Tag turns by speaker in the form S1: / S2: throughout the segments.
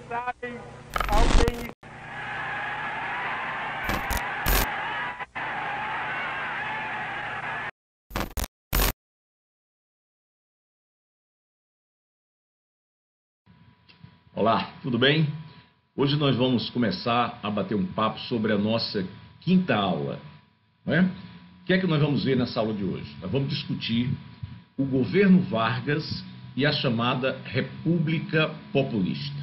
S1: mensagem ao
S2: Olá, tudo bem? Hoje nós vamos começar a bater um papo sobre a nossa quinta aula, não é? O que é que nós vamos ver nessa aula de hoje? Nós vamos discutir o governo Vargas e a chamada República Populista.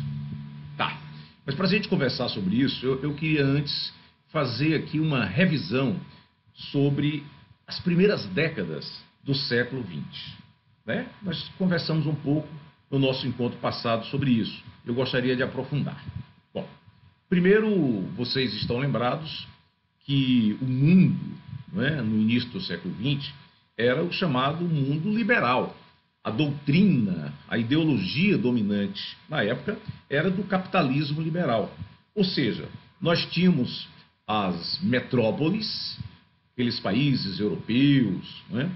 S2: Tá, mas para a gente conversar sobre isso, eu queria antes fazer aqui uma revisão sobre as primeiras décadas do século XX, né? Nós conversamos um pouco no nosso encontro passado sobre isso. Eu gostaria de aprofundar. Bom, primeiro, vocês estão lembrados que o mundo, né, no início do século XX, era o chamado mundo liberal. A doutrina, a ideologia dominante na época era do capitalismo liberal. Ou seja, nós tínhamos as metrópoles, aqueles países europeus, né,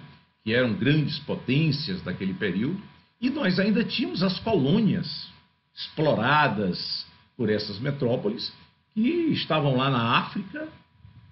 S2: que eram grandes potências daquele período, e nós ainda tínhamos as colônias exploradas por essas metrópoles que estavam lá na África,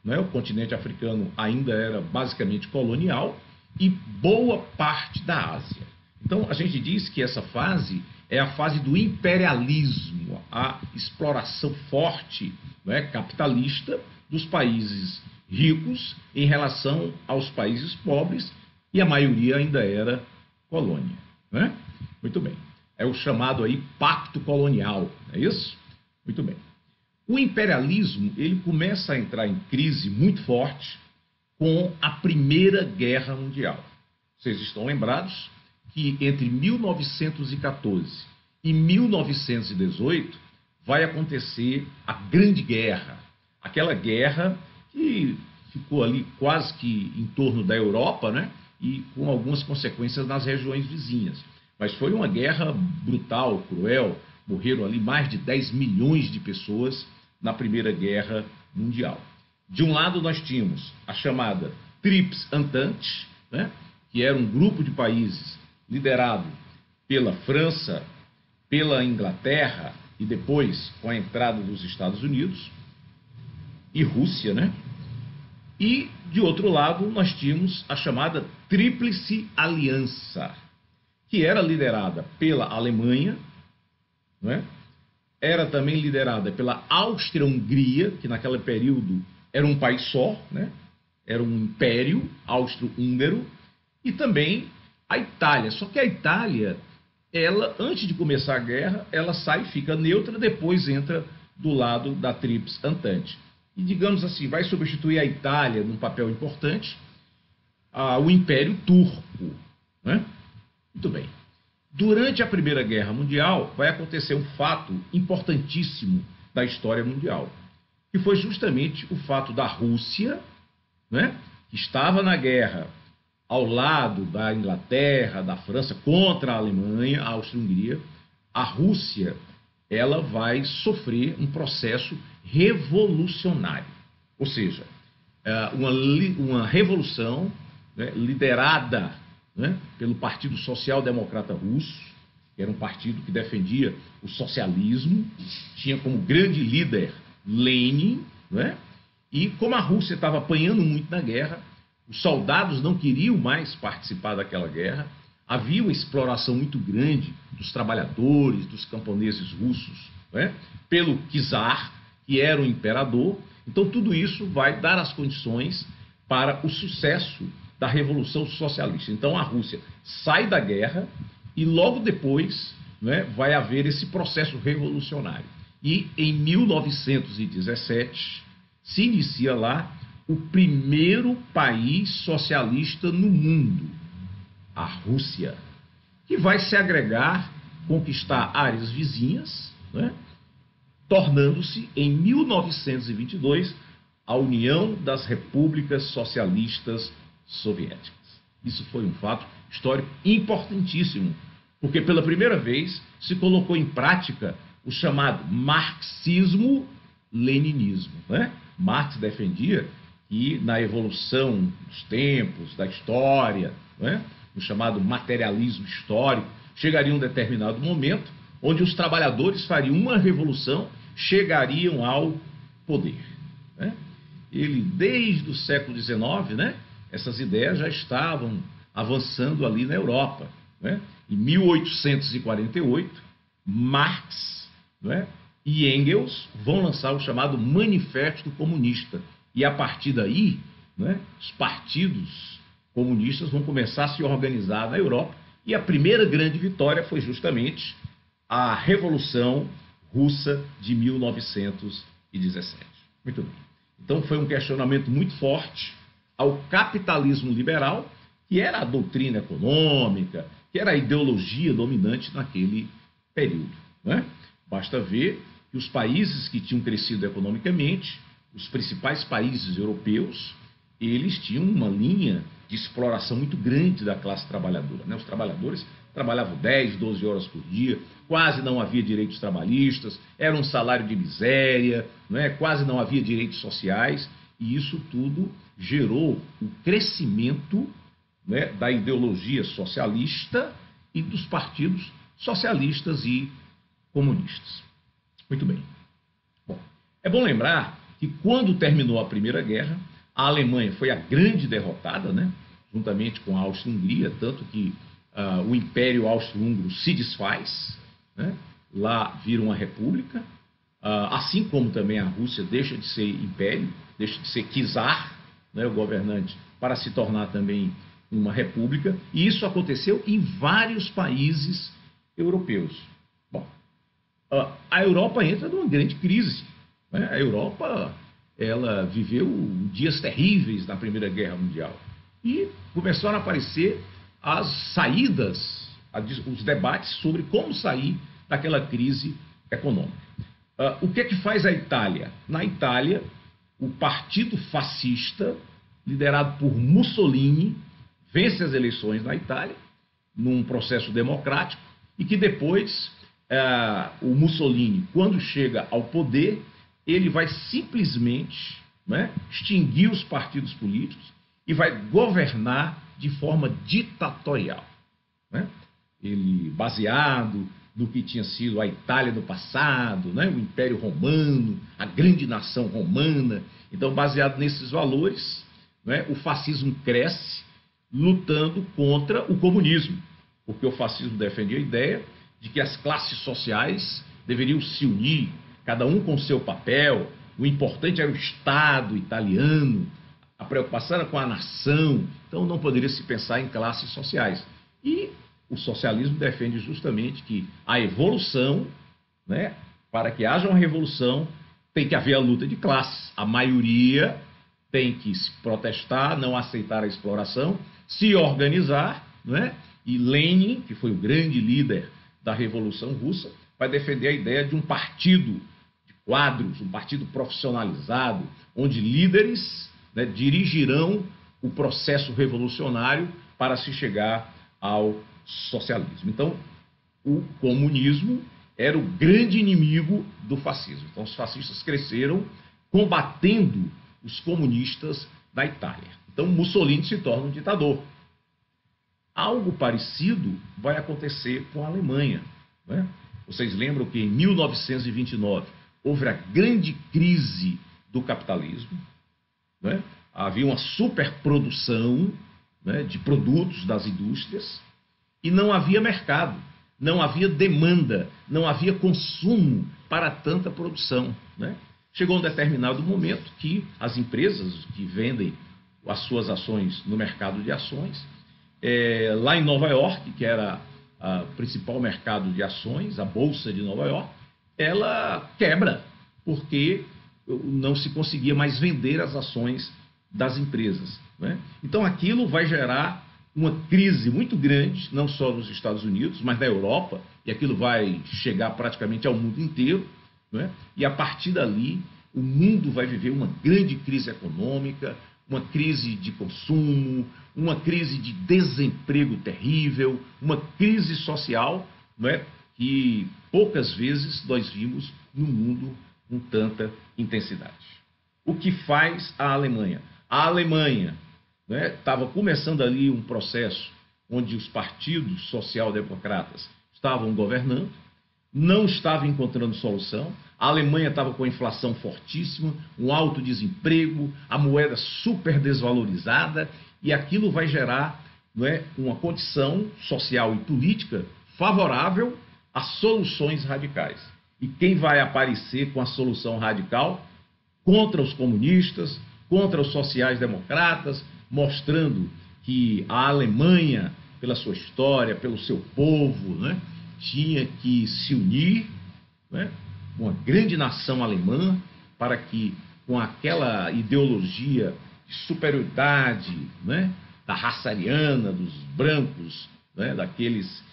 S2: né? O continente africano ainda era basicamente colonial, e boa parte da Ásia. Então a gente diz que essa fase é a fase do imperialismo, a exploração forte, né, capitalista dos países ricos em relação aos países pobres, e a maioria ainda era colônia, né? Muito bem. É o chamado aí pacto colonial, é isso? Muito bem. O imperialismo, ele começa a entrar em crise muito forte com a Primeira Guerra Mundial. Vocês estão lembrados que entre 1914 e 1918 vai acontecer a Grande Guerra. Aquela guerra que ficou ali quase que em torno da Europa, né? E com algumas consequências nas regiões vizinhas. Mas foi uma guerra brutal, cruel. Morreram ali mais de 10 milhões de pessoas na Primeira Guerra Mundial. De um lado nós tínhamos a chamada Tríplice Entente, né, que era um grupo de países liderado pela França, pela Inglaterra e depois com a entrada dos Estados Unidos e Rússia, né? E, de outro lado, nós tínhamos a chamada Tríplice Aliança, que era liderada pela Alemanha, né? Era também liderada pela Áustria-Hungria, que naquele período era um país só, né? Era um império austro-húngaro, e também a Itália. Só que a Itália, ela, antes de começar a guerra, ela sai, fica neutra, depois entra do lado da Tríplice Entente. E, digamos assim, vai substituir a Itália num papel importante, o Império Turco, né? Muito bem. Durante a Primeira Guerra Mundial, vai acontecer um fato importantíssimo da história mundial, que foi justamente o fato da Rússia, né, que estava na guerra ao lado da Inglaterra, da França, contra a Alemanha, a Áustria-Hungria. A Rússia, ela vai sofrer um processo revolucionário, ou seja, uma revolução, né, liderada, né, pelo Partido Social Democrata Russo, que era um partido que defendia o socialismo, tinha como grande líder Lenin, né? E como a Rússia estava apanhando muito na guerra, os soldados não queriam mais participar daquela guerra, havia uma exploração muito grande dos trabalhadores, dos camponeses russos, né, pelo czar, que era o imperador. Então tudo isso vai dar as condições para o sucesso da Revolução Socialista. Então a Rússia sai da guerra e logo depois, né, vai haver esse processo revolucionário. E em 1917 se inicia lá o primeiro país socialista no mundo, a Rússia, que vai se agregar, conquistar áreas vizinhas, né, tornando-se em 1922 a União das Repúblicas Socialistas Soviéticas. Isso foi um fato histórico importantíssimo, porque pela primeira vez se colocou em prática o chamado marxismo-leninismo, né? Marx defendia que na evolução dos tempos, da história, né, o chamado materialismo histórico, chegaria um determinado momento onde os trabalhadores fariam uma revolução, chegariam ao poder, né? Ele, desde o século XIX, né, essas ideias já estavam avançando ali na Europa, né? Em 1848, Marx, né, e Engels vão lançar o chamado Manifesto Comunista. E a partir daí, né, os partidos comunistas vão começar a se organizar na Europa. E a primeira grande vitória foi justamente a Revolução Russa de 1917. Muito bem. Então foi um questionamento muito forte ao capitalismo liberal, que era a doutrina econômica, que era a ideologia dominante naquele período, né? Basta ver que os países que tinham crescido economicamente, os principais países europeus, eles tinham uma linha de exploração muito grande da classe trabalhadora, né? Os trabalhadores trabalhavam 10, 12 horas por dia, quase não havia direitos trabalhistas, era um salário de miséria, né? Quase não havia direitos sociais, e isso tudo gerou o crescimento, né, da ideologia socialista e dos partidos socialistas e comunistas. Muito bem. Bom, é bom lembrar que quando terminou a Primeira Guerra, a Alemanha foi a grande derrotada, né, juntamente com a Áustria-Hungria, tanto que o Império Austro-Húngaro se desfaz, né, lá vira uma república, assim como também a Rússia deixa de ser império, deixa de ser czar, né, o governante, para se tornar também uma república, e isso aconteceu em vários países europeus. Bom, a Europa entra numa grande crise, né? A Europa, ela viveu dias terríveis na Primeira Guerra Mundial, e começaram a aparecer as saídas, os debates sobre como sair daquela crise econômica. O que é que faz a Itália? Na Itália, o partido fascista, liderado por Mussolini, vence as eleições na Itália, num processo democrático, e que depois o Mussolini, quando chega ao poder, ele vai simplesmente, né, extinguir os partidos políticos e vai governar de forma ditatorial, né? Ele, baseado no que tinha sido a Itália do passado, né, o Império Romano, a grande nação romana. Então, baseado nesses valores, né, o fascismo cresce, lutando contra o comunismo, porque o fascismo defendia a ideia de que as classes sociais deveriam se unir, cada um com seu papel, o importante era o Estado italiano, a preocupação era com a nação, então não poderia se pensar em classes sociais. E o socialismo defende justamente que a evolução, né, para que haja uma revolução, tem que haver a luta de classes. A maioria tem que se protestar, não aceitar a exploração, se organizar, né? E Lenin, que foi o grande líder da Revolução Russa, vai defender a ideia de um partido de quadros, um partido profissionalizado, onde líderes, né, dirigirão o processo revolucionário para se chegar ao socialismo. Então, o comunismo era o grande inimigo do fascismo. Então, os fascistas cresceram combatendo os comunistas da Itália. Então, Mussolini se torna um ditador. Algo parecido vai acontecer com a Alemanha, né? Vocês lembram que em 1929 houve a grande crise do capitalismo, né? Havia uma superprodução, né, de produtos das indústrias e não havia mercado, não havia demanda, não havia consumo para tanta produção, né? Chegou um determinado momento que as empresas que vendem as suas ações no mercado de ações, lá em Nova York, que era o principal mercado de ações, a Bolsa de Nova York, ela quebra, porque não se conseguia mais vender as ações das empresas, né? Então aquilo vai gerar uma crise muito grande, não só nos Estados Unidos, mas na Europa, e aquilo vai chegar praticamente ao mundo inteiro, né? E a partir dali, o mundo vai viver uma grande crise econômica, uma crise de consumo, uma crise de desemprego terrível, uma crise social, né, que poucas vezes nós vimos no mundo com tanta intensidade. O que faz a Alemanha? A Alemanha estava começando ali um processo onde os partidos social-democratas estavam governando, não estava encontrando solução. A Alemanha estava com a inflação fortíssima, um alto desemprego, a moeda super desvalorizada, e aquilo vai gerar, não é, uma condição social e política favorável a soluções radicais. E quem vai aparecer com a solução radical? Contra os comunistas, contra os sociais-democratas, mostrando que a Alemanha, pela sua história, pelo seu povo, né, tinha que se unir, né, uma grande nação alemã, para que, com aquela ideologia de superioridade, né, da raça ariana, dos brancos, né, daqueles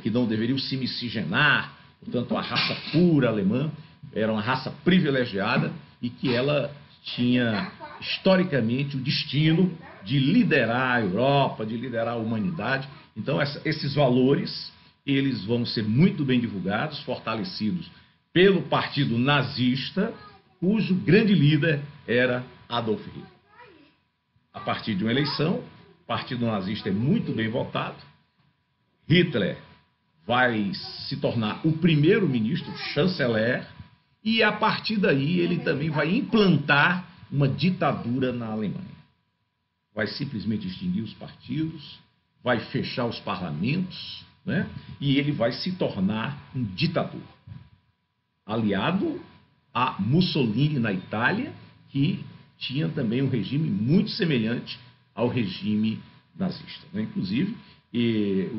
S2: que não deveriam se miscigenar, portanto, a raça pura alemã era uma raça privilegiada e que ela tinha, historicamente, o destino de liderar a Europa, de liderar a humanidade. Então, esses valores, eles vão ser muito bem divulgados, fortalecidos pelo partido nazista, cujo grande líder era Adolf Hitler. A partir de uma eleição, o partido nazista é muito bem votado, Hitler vai se tornar o primeiro-ministro, o chanceler, e a partir daí ele também vai implantar uma ditadura na Alemanha. Vai simplesmente extinguir os partidos, vai fechar os parlamentos, né? E ele vai se tornar um ditador, aliado a Mussolini na Itália, que tinha também um regime muito semelhante ao regime nazista, né? Inclusive,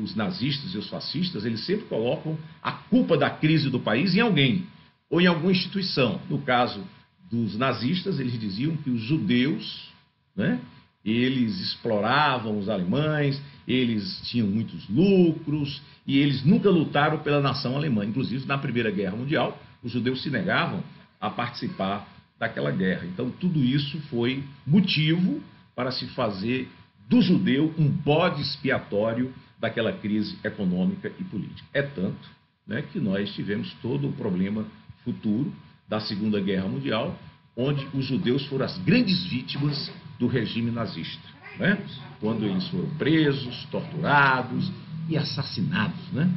S2: os nazistas e os fascistas, eles sempre colocam a culpa da crise do país em alguém, ou em alguma instituição. No caso dos nazistas, eles diziam que os judeus, né, eles exploravam os alemães, eles tinham muitos lucros, e eles nunca lutaram pela nação alemã. Inclusive, na Primeira Guerra Mundial, os judeus se negavam a participar daquela guerra. Então, tudo isso foi motivo para se fazer do judeu um bode expiatório daquela crise econômica e política. É tanto, né, que nós tivemos todo o problema futuro da Segunda Guerra Mundial, onde os judeus foram as grandes vítimas do regime nazista, né? Quando eles foram presos, torturados e assassinados, né?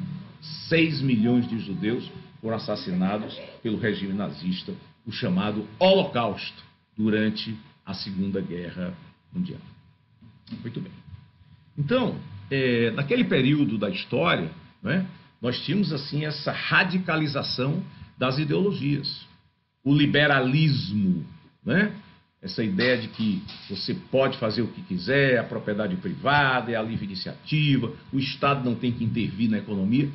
S2: 6 milhões de judeus foram assassinados pelo regime nazista, o chamado Holocausto, durante a Segunda Guerra Mundial. Muito bem. Então, naquele período da história, né, nós tínhamos assim essa radicalização das ideologias. O liberalismo, né, essa ideia de que você pode fazer o que quiser, a propriedade privada, é a livre iniciativa, o Estado não tem que intervir na economia.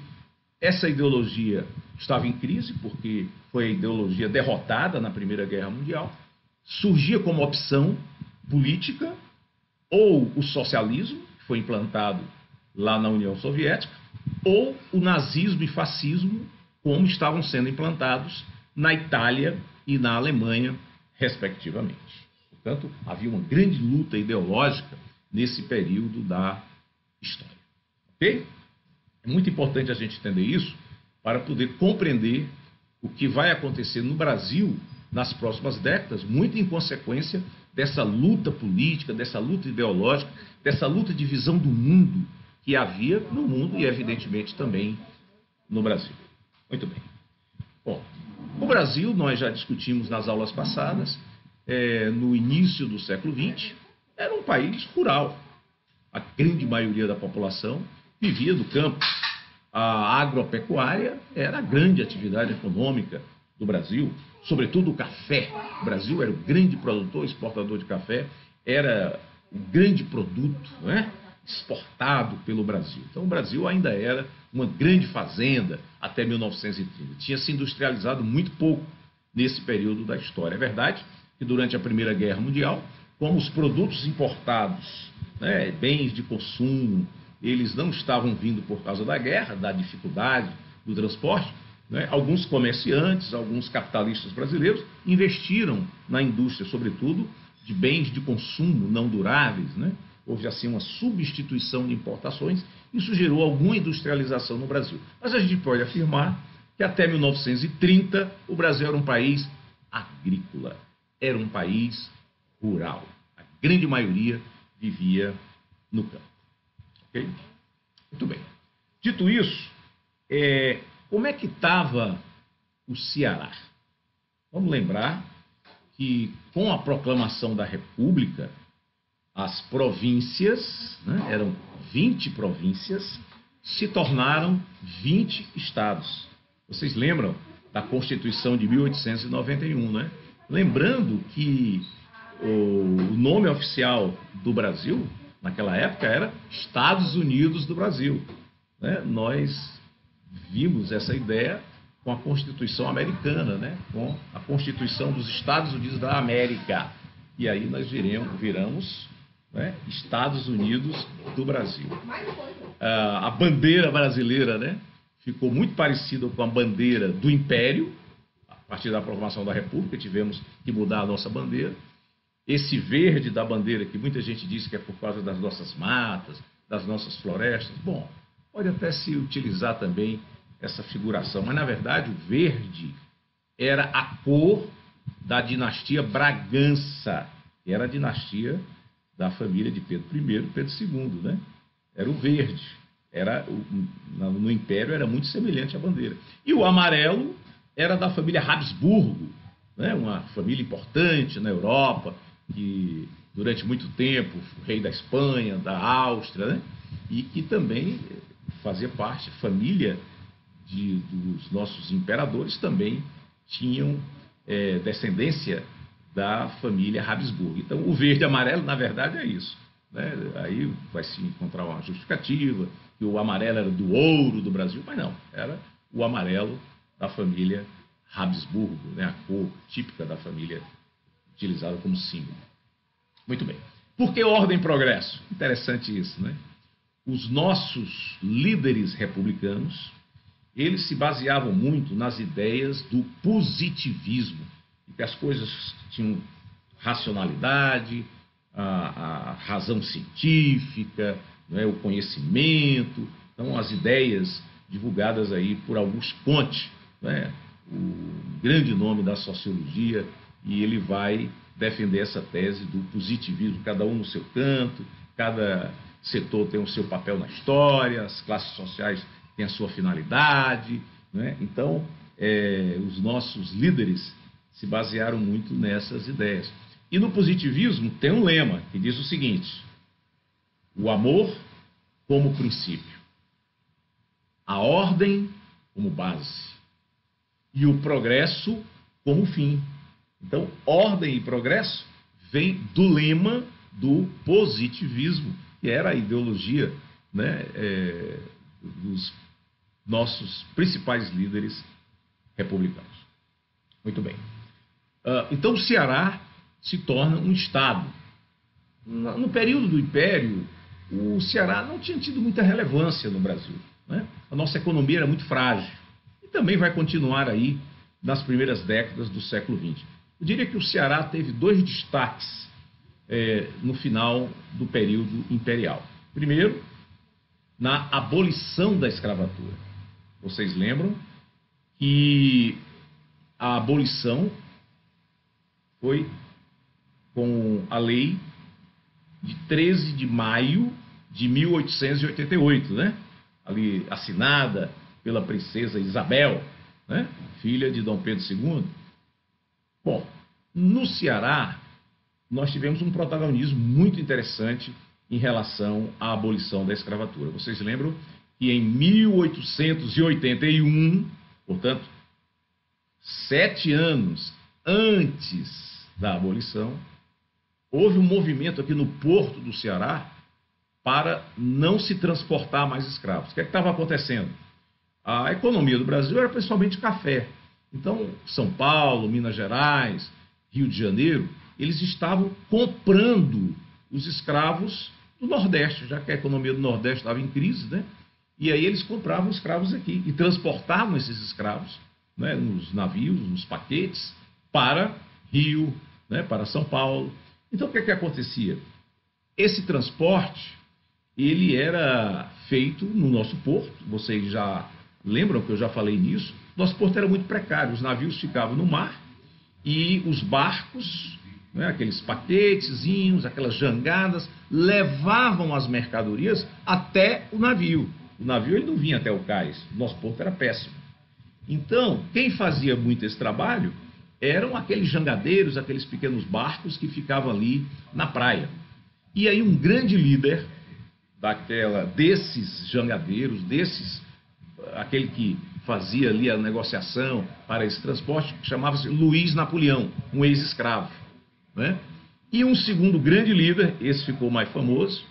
S2: Essa ideologia estava em crise, porque foi a ideologia derrotada na Primeira Guerra Mundial. Surgia como opção política ou o socialismo, que foi implantado lá na União Soviética, ou o nazismo e fascismo, como estavam sendo implantados na Itália e na Alemanha, respectivamente. Portanto, havia uma grande luta ideológica nesse período da história. Ok? É muito importante a gente entender isso para poder compreender o que vai acontecer no Brasil nas próximas décadas, muito em consequência dessa luta política, dessa luta ideológica, dessa luta de visão do mundo que havia no mundo e, evidentemente, também no Brasil. Muito bem. Bom, o Brasil, nós já discutimos nas aulas passadas, no início do século XX, era um país rural. A grande maioria da população vivia do campo. A agropecuária era a grande atividade econômica do Brasil, sobretudo o café. O Brasil era o grande produtor, exportador de café, era um grande produto, não é, exportado pelo Brasil. Então o Brasil ainda era uma grande fazenda até 1930. Tinha se industrializado muito pouco nesse período da história. É verdade que durante a Primeira Guerra Mundial, como os produtos importados, né, bens de consumo, eles não estavam vindo por causa da guerra, da dificuldade do transporte, né, alguns comerciantes, alguns capitalistas brasileiros investiram na indústria, sobretudo, de bens de consumo não duráveis, né? Houve assim uma substituição de importações, isso gerou alguma industrialização no Brasil. Mas a gente pode afirmar que até 1930 o Brasil era um país agrícola, era um país rural. A grande maioria vivia no campo. Okay? Muito bem. Dito isso, Como é que estava o Ceará? Vamos lembrar que com a proclamação da República, as províncias, né, eram 20 províncias, se tornaram 20 estados. Vocês lembram da Constituição de 1891, né? Lembrando que o nome oficial do Brasil, naquela época, era Estados Unidos do Brasil, né? Nós vimos essa ideia com a Constituição americana, né? Com a Constituição dos Estados Unidos da América. E aí nós viramos, né, Estados Unidos do Brasil. A bandeira brasileira, né, ficou muito parecida com a bandeira do Império. A partir da proclamação da República, tivemos que mudar a nossa bandeira. Esse verde da bandeira, que muita gente diz que é por causa das nossas matas, das nossas florestas, bom, pode até se utilizar também essa figuração, mas na verdade o verde era a cor da dinastia Bragança, que era a dinastia da família de Pedro I e Pedro II, né? Era o verde, no Império era muito semelhante à bandeira. E o amarelo era da família Habsburgo, né? Uma família importante na Europa, que durante muito tempo, o rei da Espanha, da Áustria, né? E que também fazia parte, família dos nossos imperadores também tinham descendência da família Habsburgo. Então, o verde e amarelo, na verdade, é isso, né? Aí vai se encontrar uma justificativa, que o amarelo era do ouro do Brasil, mas não, era o amarelo da família Habsburgo, né? A cor típica da família utilizada como símbolo. Muito bem. Por que ordem e progresso? Interessante isso, né? Os nossos líderes republicanos, eles se baseavam muito nas ideias do positivismo, que as coisas tinham racionalidade, a razão científica, né, o conhecimento. Então, as ideias divulgadas aí por Auguste Comte, né, o grande nome da sociologia, e ele vai defender essa tese do positivismo, cada um no seu canto, cada setor tem o seu papel na história, as classes sociais têm a sua finalidade, né? Então, os nossos líderes se basearam muito nessas ideias. E no positivismo tem um lema que diz o seguinte: o amor como princípio, a ordem como base e o progresso como fim. Então, ordem e progresso vem do lema do positivismo, que era a ideologia, né, dos nossos principais líderes republicanos. Muito bem. Então, o Ceará se torna um estado. No período do Império, o Ceará não tinha tido muita relevância no Brasil, né? A nossa economia era muito frágil e também vai continuar aí nas primeiras décadas do século XX. Eu diria que o Ceará teve dois destaques no final do período imperial. Primeiro, na abolição da escravatura. Vocês lembram que a abolição foi com a lei de 13 de maio de 1888, né? Ali assinada pela princesa Isabel, né? Filha de Dom Pedro II. Bom, no Ceará, nós tivemos um protagonismo muito interessante em relação à abolição da escravatura. Vocês lembram que em 1881, portanto, 7 anos antes da abolição, houve um movimento aqui no Porto do Ceará para não se transportar mais escravos. O que estava acontecendo? A economia do Brasil era principalmente café. Então, São Paulo, Minas Gerais, Rio de Janeiro, eles estavam comprando os escravos do Nordeste, já que a economia do Nordeste estava em crise, né? E aí eles compravam escravos aqui e transportavam esses escravos, né, nos navios, nos paquetes, para Rio, né, para São Paulo. Então, o que acontecia? Esse transporte, ele era feito no nosso porto. Vocês já lembram que eu já falei nisso? Nosso porto era muito precário, os navios ficavam no mar e os barcos, né, aqueles paquetezinhos, aquelas jangadas, levavam as mercadorias até o navio. O navio ele não vinha até o cais, nosso porto era péssimo. Então, quem fazia muito esse trabalho eram aqueles jangadeiros, aqueles pequenos barcos que ficavam ali na praia. E aí um grande líder desses jangadeiros, aquele que fazia ali a negociação para esse transporte, chamava-se Luiz Napoleão, um ex-escravo, né? E um segundo grande líder, esse ficou mais famoso,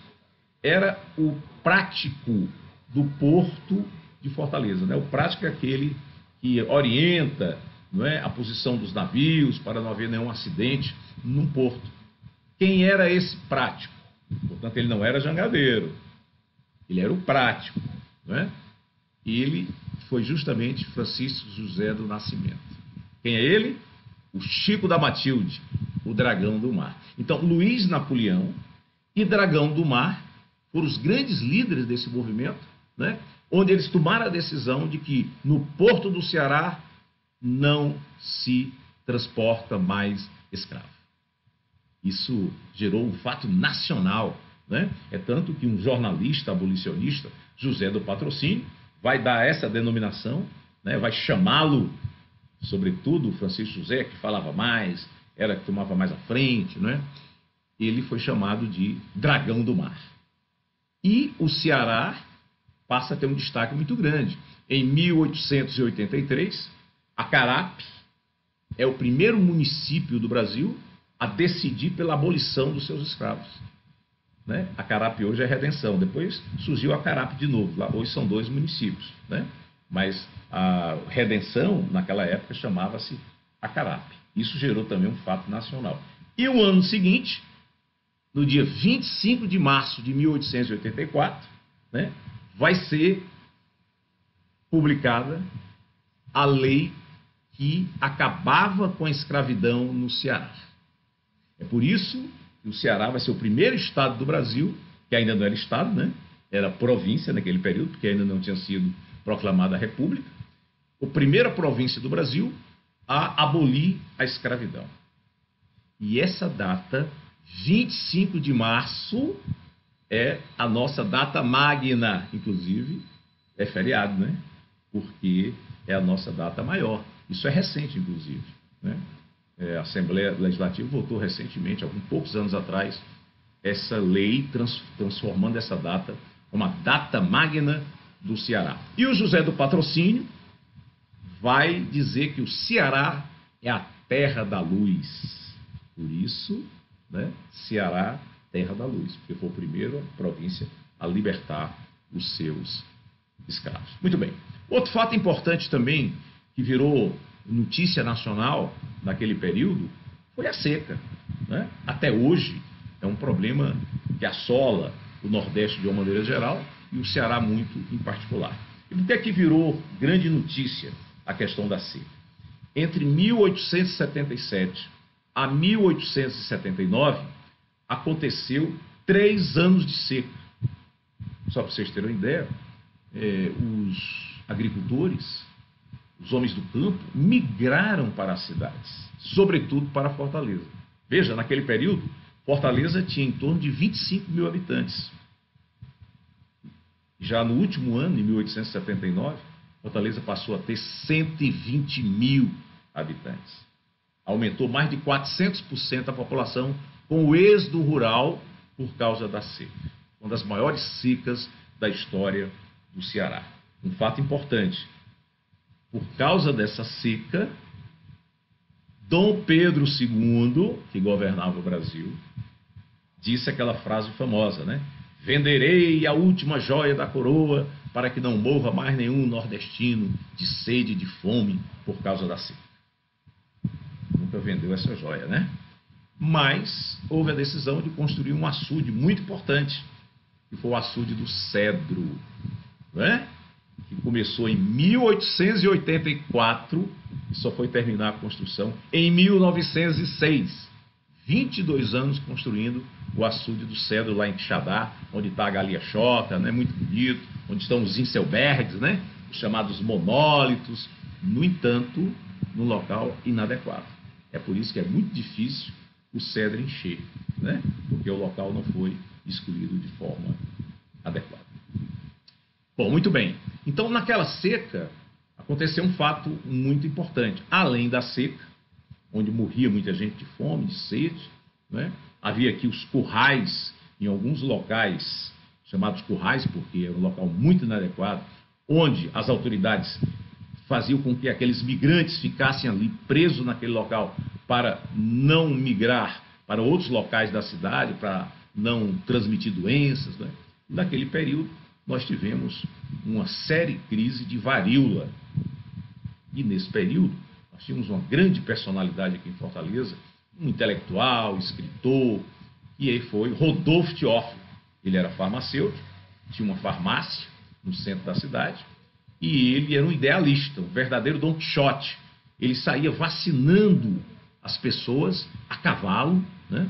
S2: era o prático do porto de Fortaleza, né? O prático é aquele que orienta, não é, a posição dos navios para não haver nenhum acidente num porto. Quem era esse prático? Portanto, ele não era jangadeiro, ele era o prático, não é? E ele foi justamente Francisco José do Nascimento. Quem é ele? O Chico da Matilde, o Dragão do Mar. Então, Luiz Napoleão e Dragão do Mar foram os grandes líderes desse movimento, né? Onde eles tomaram a decisão de que no porto do Ceará não se transporta mais escravo. Isso gerou um fato nacional, né? É tanto que um jornalista abolicionista, José do Patrocínio, vai dar essa denominação, né? Vai chamá-lo, sobretudo Francisco José, que falava mais, era que tomava mais à frente, né? Ele foi chamado de Dragão do Mar. E o Ceará passa a ter um destaque muito grande. Em 1883, Acarape é o primeiro município do Brasil a decidir pela abolição dos seus escravos, né? Acarape hoje é Redenção, depois surgiu Acarape de novo, lá hoje são 2 municípios, né? Mas a Redenção, naquela época, chamava-se Acarape. Isso gerou também um fato nacional. E o ano seguinte, no dia 25 de março de 1884, né, vai ser publicada a lei que acabava com a escravidão no Ceará. É por isso que o Ceará vai ser o primeiro estado do Brasil, que ainda não era estado, né? Era província naquele período, porque ainda não tinha sido proclamada a república. A primeira província do Brasil a abolir a escravidão. E essa data, 25 de março, é a nossa data magna, inclusive é feriado, né? Porque é a nossa data maior. Isso é recente, inclusive, né? A Assembleia Legislativa votou recentemente, alguns poucos anos atrás, essa lei transformando essa data como a data magna do Ceará. E o José do Patrocínio vai dizer que o Ceará é a terra da luz. Por isso, né, Ceará, terra da luz, porque foi a primeira província a libertar os seus escravos. Muito bem. Outro fato importante também, que virou notícia nacional naquele período, foi a seca, né? Até hoje é um problema que assola o Nordeste de uma maneira geral e o Ceará muito em particular. E por que é que virou grande notícia a questão da seca? Entre 1877 a 1879 aconteceu 3 anos de seca. Só para vocês terem uma ideia, os agricultores, os homens do campo, migraram para as cidades, sobretudo para Fortaleza. Veja, naquele período, Fortaleza tinha em torno de 25 mil habitantes. Já no último ano, em 1879, Fortaleza passou a ter 120 mil habitantes. Aumentou mais de 400% a população com o êxodo rural por causa da seca. Uma das maiores secas da história do Ceará. Um fato importante. Por causa dessa seca, Dom Pedro II, que governava o Brasil, disse aquela frase famosa, né? Venderei a última joia da coroa para que não morra mais nenhum nordestino de sede e de fome por causa da seca. Nunca vendeu essa joia, né? Mas houve a decisão de construir um açude muito importante, que foi o açude do Cedro, né? Que começou em 1884 e só foi terminar a construção em 1906. 22 anos construindo o açude do Cedro lá em Quixadá, onde está a Galinha Chota, né? Muito bonito, onde estão os Inselbergs, né? Os chamados monólitos, no entanto, num local inadequado. É por isso que é muito difícil o Cedro encher, né? Porque o local não foi escolhido de forma adequada. Bom, muito bem. Então, naquela seca, aconteceu um fato muito importante. Além da seca, onde morria muita gente de fome, de sede, né? Havia aqui os currais, em alguns locais, chamados currais, porque era um local muito inadequado, onde as autoridades faziam com que aqueles migrantes ficassem ali presos naquele local para não migrar para outros locais da cidade, para não transmitir doenças, né? Naquele período, nós tivemos uma séria crise de varíola. E nesse período, nós tínhamos uma grande personalidade aqui em Fortaleza, um intelectual, escritor, e aí foi Rodolfo Teófilo. Ele era farmacêutico, tinha uma farmácia no centro da cidade, e ele era um idealista, um verdadeiro Dom Quixote. Ele saía vacinando as pessoas a cavalo, né?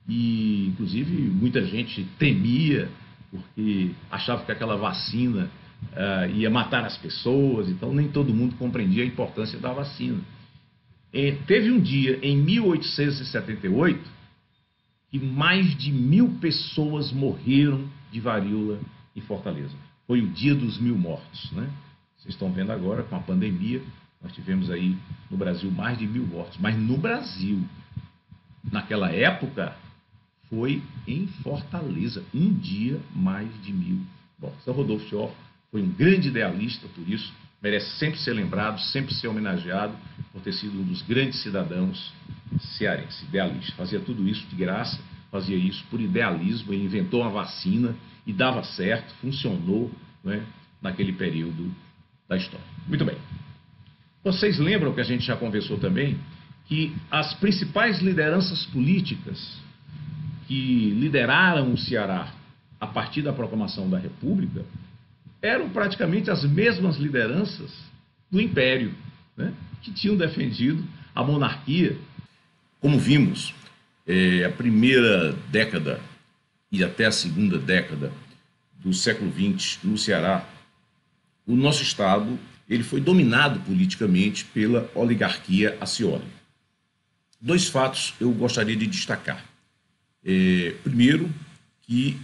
S2: E, inclusive, muita gente temia, porque achava que aquela vacina ia matar as pessoas, então nem todo mundo compreendia a importância da vacina. Teve um dia, em 1878, que mais de 1000 pessoas morreram de varíola em Fortaleza. Foi o dia dos 1000 mortos, né? Vocês estão vendo agora, com a pandemia, nós tivemos aí no Brasil mais de 1000 mortos. Mas no Brasil, naquela época, foi em Fortaleza, um dia mais de 1000 mortos. Então, Rodolfo Teófilo foi um grande idealista, por isso merece sempre ser lembrado, sempre ser homenageado, por ter sido um dos grandes cidadãos cearenses, idealista. Fazia tudo isso de graça, fazia isso por idealismo, ele inventou uma vacina e dava certo, funcionou, né, naquele período da história. Muito bem. Vocês lembram que a gente já conversou também que as principais lideranças políticas que lideraram o Ceará a partir da proclamação da República eram praticamente as mesmas lideranças do Império, né, que tinham defendido a monarquia. Como vimos, a primeira década e até a segunda década do século XX no Ceará, o nosso Estado ele foi dominado politicamente pela oligarquia Accioli. 2 fatos eu gostaria de destacar. Primeiro, que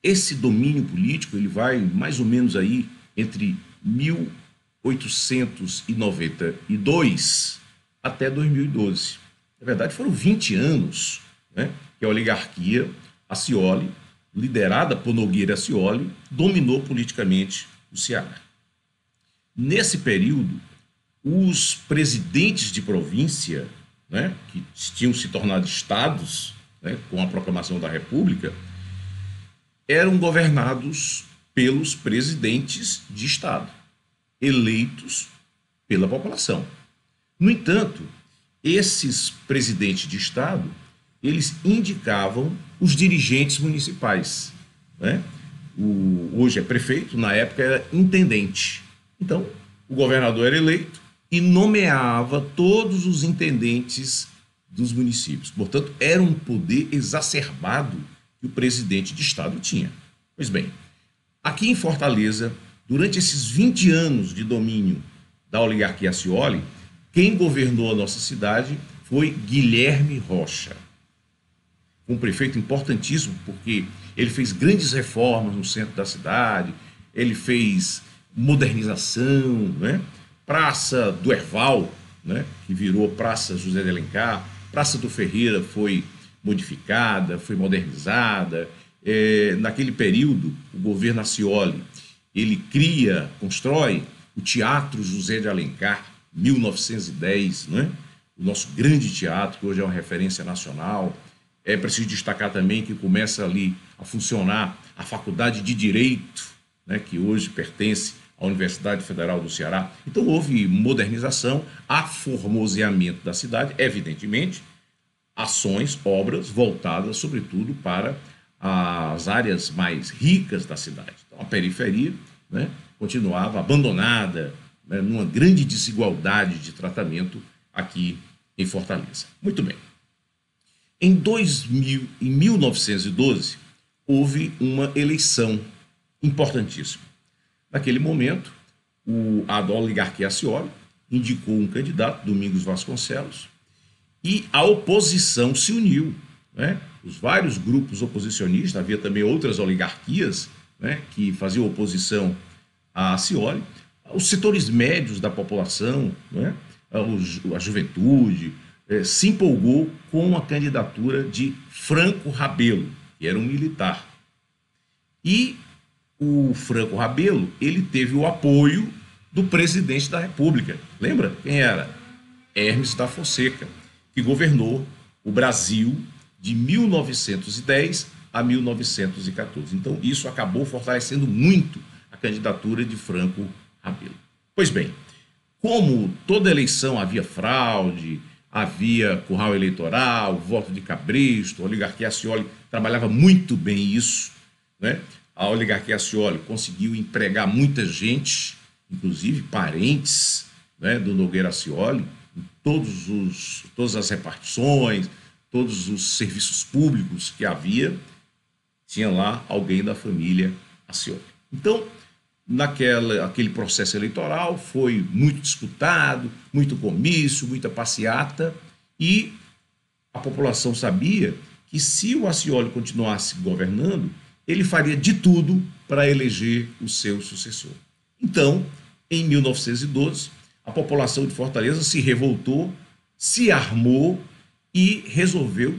S2: esse domínio político ele vai mais ou menos aí entre 1892 até 2012. Na verdade, foram 20 anos, né, que a oligarquia Accioli, liderada por Nogueira Accioli, dominou politicamente o Ceará. Nesse período, os presidentes de província, né, que tinham se tornado estados, né, com a proclamação da República, eram governados pelos presidentes de estado, eleitos pela população. No entanto, esses presidentes de estado, eles indicavam os dirigentes municipais, né? Hoje é prefeito, na época era intendente. Então, o governador era eleito e nomeava todos os intendentes dos municípios. Portanto, era um poder exacerbado que o presidente de estado tinha. Pois bem, aqui em Fortaleza, durante esses 20 anos de domínio da oligarquia Accioli, quem governou a nossa cidade foi Guilherme Rocha. Um prefeito importantíssimo, porque ele fez grandes reformas no centro da cidade, ele fez modernização, né? Praça do Herval, né, que virou Praça José de Alencar, Praça do Ferreira foi modificada, foi modernizada. Naquele período, o governo Accioli, ele constrói o Teatro José de Alencar, 1910, né? O nosso grande teatro, que hoje é uma referência nacional. É preciso destacar também que começa ali a funcionar a Faculdade de Direito, né, que hoje pertence à Universidade Federal do Ceará. Então houve modernização, aformoseamento da cidade, evidentemente, ações, obras voltadas sobretudo para as áreas mais ricas da cidade. Então a periferia, né, continuava abandonada, né, numa grande desigualdade de tratamento aqui em Fortaleza. Muito bem. Em 1912, houve uma eleição importantíssima. Naquele momento, a oligarquia Accioli indicou um candidato, Domingos Vasconcelos, e a oposição se uniu, né? Os vários grupos oposicionistas, havia também outras oligarquias, né, que faziam oposição a Accioli. os setores médios da população, né, a juventude, se empolgou com a candidatura de Franco Rabelo, que era um militar. E o Franco Rabelo, ele teve o apoio do presidente da República. Lembra quem era? Hermes da Fonseca, que governou o Brasil de 1910 a 1914. Então, isso acabou fortalecendo muito a candidatura de Franco Rabelo. Pois bem, como toda eleição havia fraude, havia curral eleitoral, voto de cabresto, a oligarquia Scioli trabalhava muito bem isso, né? A oligarquia Scioli conseguiu empregar muita gente, inclusive parentes, né, do Nogueira Scioli, em todas as repartições, todos os serviços públicos que havia, tinha lá alguém da família Scioli. Então, aquele processo eleitoral foi muito disputado, muito comício, muita passeata, e a população sabia que se o Scioli continuasse governando, ele faria de tudo para eleger o seu sucessor. Então, em 1912, a população de Fortaleza se revoltou, se armou e resolveu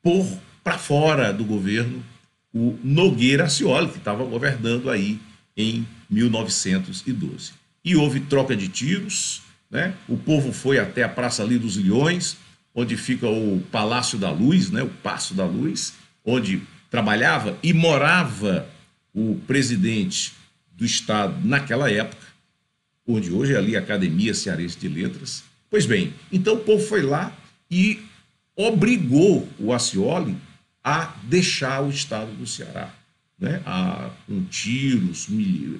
S2: pôr para fora do governo o Nogueira Scioli, que estava governando aí em 1912. E houve troca de tiros, né? O povo foi até a Praça ali dos Leões, onde fica o Palácio da Luz, né? O Paço da Luz, onde trabalhava e morava o presidente do Estado naquela época, onde hoje é ali a Academia Cearense de Letras. Pois bem, então o povo foi lá e obrigou o Scioli a deixar o estado do Ceará, né? Com tiros,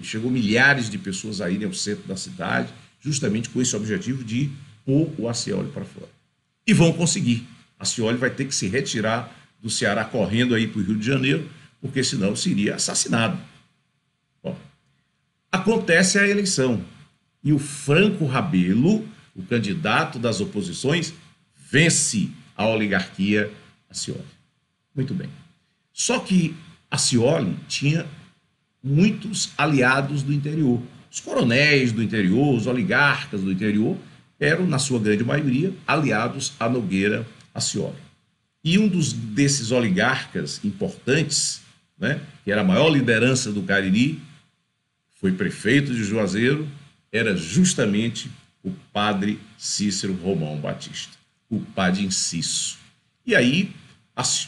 S2: chegou milhares de pessoas aí no centro da cidade, justamente com esse objetivo de pôr o Scioli para fora. E vão conseguir. A Scioli vai ter que se retirar do Ceará correndo aí para o Rio de Janeiro, porque senão seria assassinado. Bom, acontece a eleição e o Franco Rabelo, o candidato das oposições, vence a oligarquia Scioli. Muito bem. Só que a Scioli tinha muitos aliados do interior. Os coronéis do interior, os oligarcas do interior, eram, na sua grande maioria, aliados a Nogueira Scioli. E um desses oligarcas importantes, né, que era a maior liderança do Cariri, foi prefeito de Juazeiro, era justamente o padre Cícero Romão Batista, o padre Inciso. E aí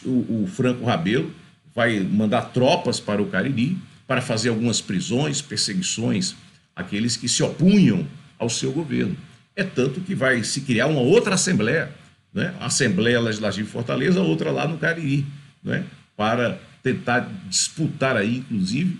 S2: o Franco Rabelo vai mandar tropas para o Cariri para fazer algumas prisões, perseguições àqueles que se opunham ao seu governo. É tanto que vai se criar uma outra assembleia, né? A Assembleia Legislativa de Fortaleza, outra lá no Cariri, né? Para tentar disputar aí, inclusive,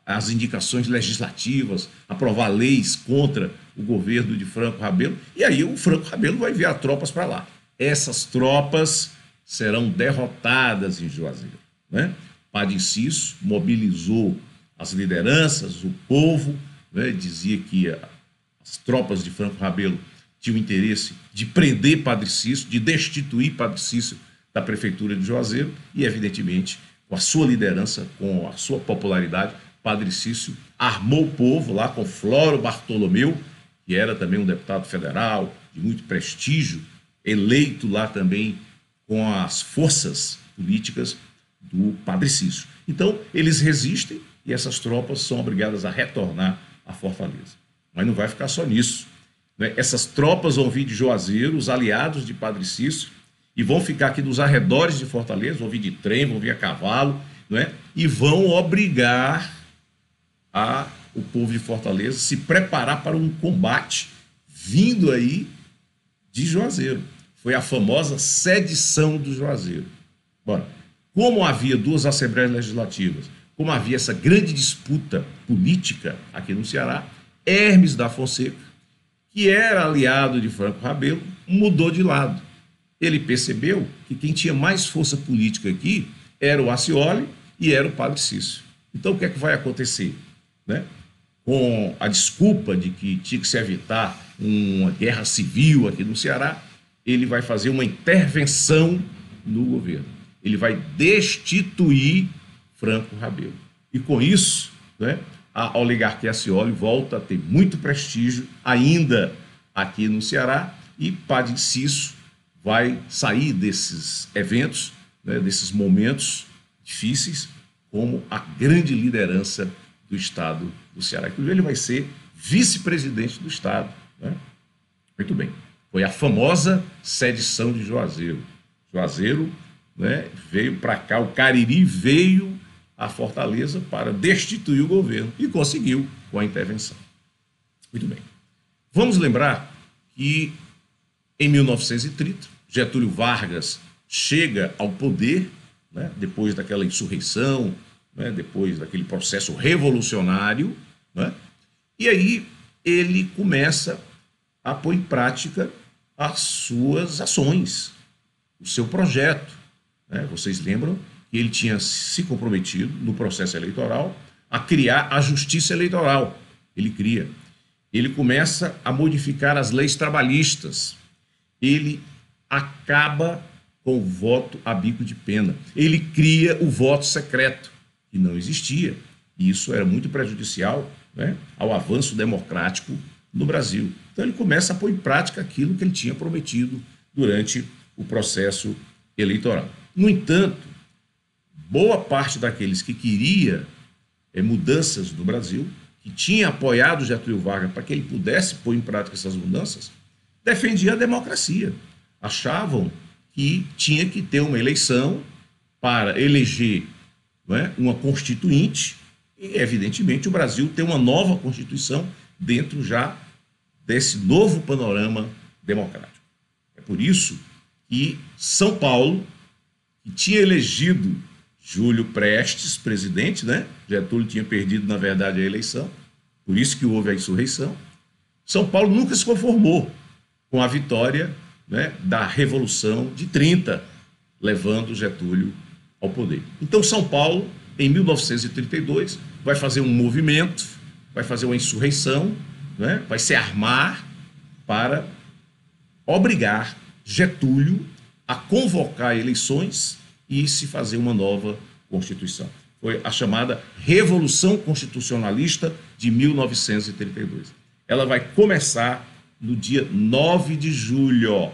S2: as indicações legislativas, aprovar leis contra o governo de Franco Rabelo, e aí o Franco Rabelo vai enviar tropas para lá. Essas tropas serão derrotadas em Juazeiro, né? Padre Inciso mobilizou as lideranças, o povo, né? Dizia que as tropas de Franco Rabelo tinham interesse de prender Padre Cícero, de destituir Padre Cícero da prefeitura de Juazeiro, e evidentemente, com a sua liderança, com a sua popularidade, Padre Cícero armou o povo lá com Floro Bartolomeu, que era também um deputado federal de muito prestígio, eleito lá também com as forças políticas do Padre Cícero. Então, eles resistem e essas tropas são obrigadas a retornar a Fortaleza. Mas não vai ficar só nisso, né? Essas tropas vão vir de Juazeiro, os aliados de Padre Cícero, e vão ficar aqui nos arredores de Fortaleza, vão vir de trem, vão vir a cavalo, né? E vão obrigar o povo de Fortaleza se preparar para um combate vindo aí de Juazeiro. Foi a famosa sedição do Juazeiro. Bora, como havia duas assembleias legislativas, como havia essa grande disputa política aqui no Ceará, Hermes da Fonseca, que era aliado de Franco Rabelo, mudou de lado. Ele percebeu que quem tinha mais força política aqui era o Scioli e era o Padre Cícero. Então, o que é que vai acontecer? Né? Com a desculpa de que tinha que se evitar uma guerra civil aqui no Ceará, ele vai fazer uma intervenção no governo. Ele vai destituir Franco Rabelo. E com isso, né, a oligarquia Scioli volta a ter muito prestígio ainda aqui no Ceará, e Padre Cício vai sair desses eventos, né, desses momentos difíceis, como a grande liderança do Estado do Ceará. Inclusive, ele vai ser vice-presidente do Estado, né? Muito bem. Foi a famosa sedição de Juazeiro. Juazeiro, né, veio para cá, o Cariri veio à Fortaleza para destituir o governo e conseguiu com a intervenção. Muito bem. Vamos lembrar que em 1930, Getúlio Vargas chega ao poder, né, depois daquela insurreição, né, depois daquele processo revolucionário, né, e aí ele começa a pôr em prática as suas ações, o seu projeto, né? Vocês lembram que ele tinha se comprometido no processo eleitoral a criar a justiça eleitoral. Ele começa a modificar as leis trabalhistas, ele acaba com o voto a bico de pena, ele cria o voto secreto, que não existia, e isso era muito prejudicial, né, ao avanço democrático no Brasil. Então ele começa a pôr em prática aquilo que ele tinha prometido durante o processo eleitoral. No entanto, boa parte daqueles que queria mudanças no Brasil, que tinha apoiado Getúlio Vargas para que ele pudesse pôr em prática essas mudanças, defendia a democracia. Achavam que tinha que ter uma eleição para eleger, né, uma constituinte, e evidentemente o Brasil tem uma nova Constituição dentro já desse novo panorama democrático. É por isso que São Paulo, que tinha elegido Júlio Prestes presidente, né? Getúlio tinha perdido, na verdade, a eleição, por isso que houve a insurreição. São Paulo nunca se conformou com a vitória, né, da Revolução de 30, levando Getúlio ao poder. Então São Paulo, em 1932, vai fazer um movimento, vai fazer uma insurreição, né, vai se armar para obrigar Getúlio a convocar eleições e se fazer uma nova Constituição. Foi a chamada Revolução Constitucionalista de 1932. Ela vai começar no dia 9 de julho.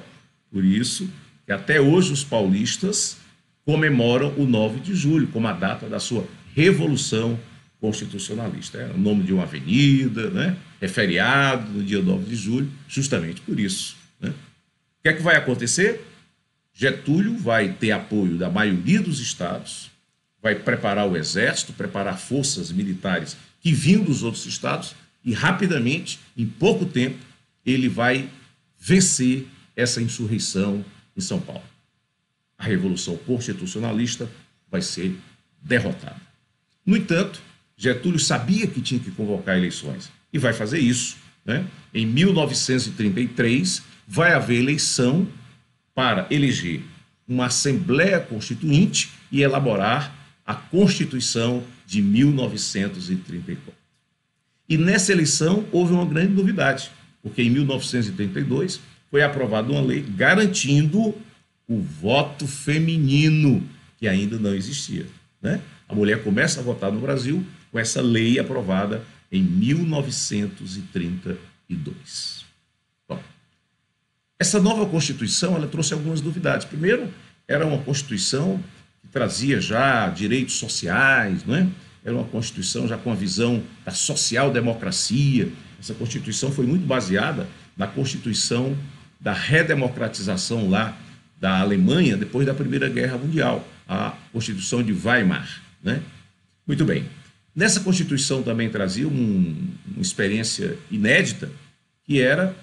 S2: Por isso que até hoje os paulistas comemoram o 9 de julho como a data da sua Revolução Constitucionalista. É o nome de uma avenida, né? É feriado no dia 9 de julho, justamente por isso, né? O que é que vai acontecer? Getúlio vai ter apoio da maioria dos estados, vai preparar o exército, preparar forças militares que vinham dos outros estados e rapidamente, em pouco tempo, ele vai vencer essa insurreição em São Paulo. A Revolução Constitucionalista vai ser derrotada. No entanto, Getúlio sabia que tinha que convocar eleições e vai fazer isso, né? Em 1933, vai haver eleição para eleger uma Assembleia Constituinte e elaborar a Constituição de 1934. E nessa eleição houve uma grande novidade, porque em 1932 foi aprovada uma lei garantindo o voto feminino, que ainda não existia, né? A mulher começa a votar no Brasil com essa lei aprovada em 1932. Bom, essa nova Constituição, ela trouxe algumas novidades. Primeiro, era uma Constituição que trazia já direitos sociais, não é? Era uma Constituição já com a visão da social-democracia. Essa Constituição foi muito baseada na Constituição da redemocratização lá da Alemanha depois da Primeira Guerra Mundial, a Constituição de Weimar, né? Muito bem. Nessa Constituição também trazia uma experiência inédita, que era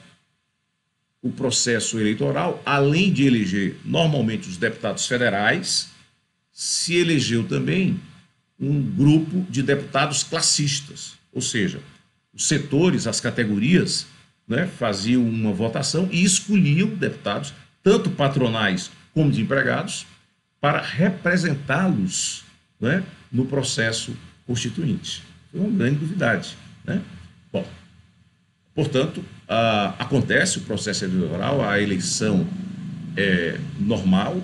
S2: o processo eleitoral, além de eleger normalmente os deputados federais, se elegeu também um grupo de deputados classistas, ou seja, os setores, as categorias, né, faziam uma votação e escolhiam deputados, tanto patronais como de empregados, para representá-los, né, no processo constituinte. Foi uma grande novidade, né? Bom, portanto, acontece o processo eleitoral, a eleição é normal,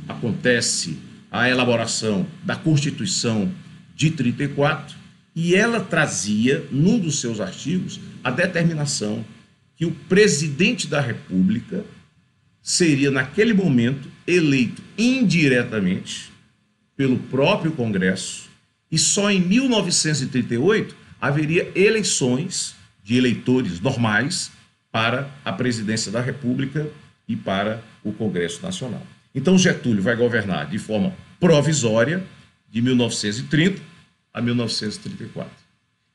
S2: acontece a elaboração da Constituição de 34
S3: e ela trazia, num dos seus artigos, a determinação que o presidente da República seria, naquele momento, eleito indiretamente pelo próprio Congresso, e só em 1938 haveria eleições de eleitores normais para a presidência da República e para o Congresso Nacional. Então, Getúlio vai governar de forma provisória de 1930 a 1934.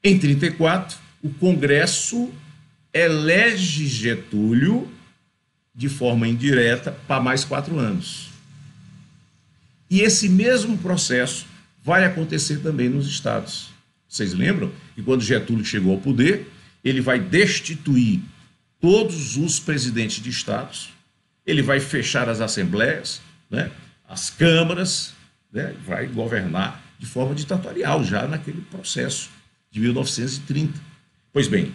S3: Em 34, o Congresso elege Getúlio de forma indireta para mais 4 anos. E esse mesmo processo vai acontecer também nos estados. Vocês lembram que quando Getúlio chegou ao poder, ele vai destituir todos os presidentes de estados, ele vai fechar as assembleias, né, as câmaras, né, vai governar de forma ditatorial já naquele processo de 1930. Pois bem,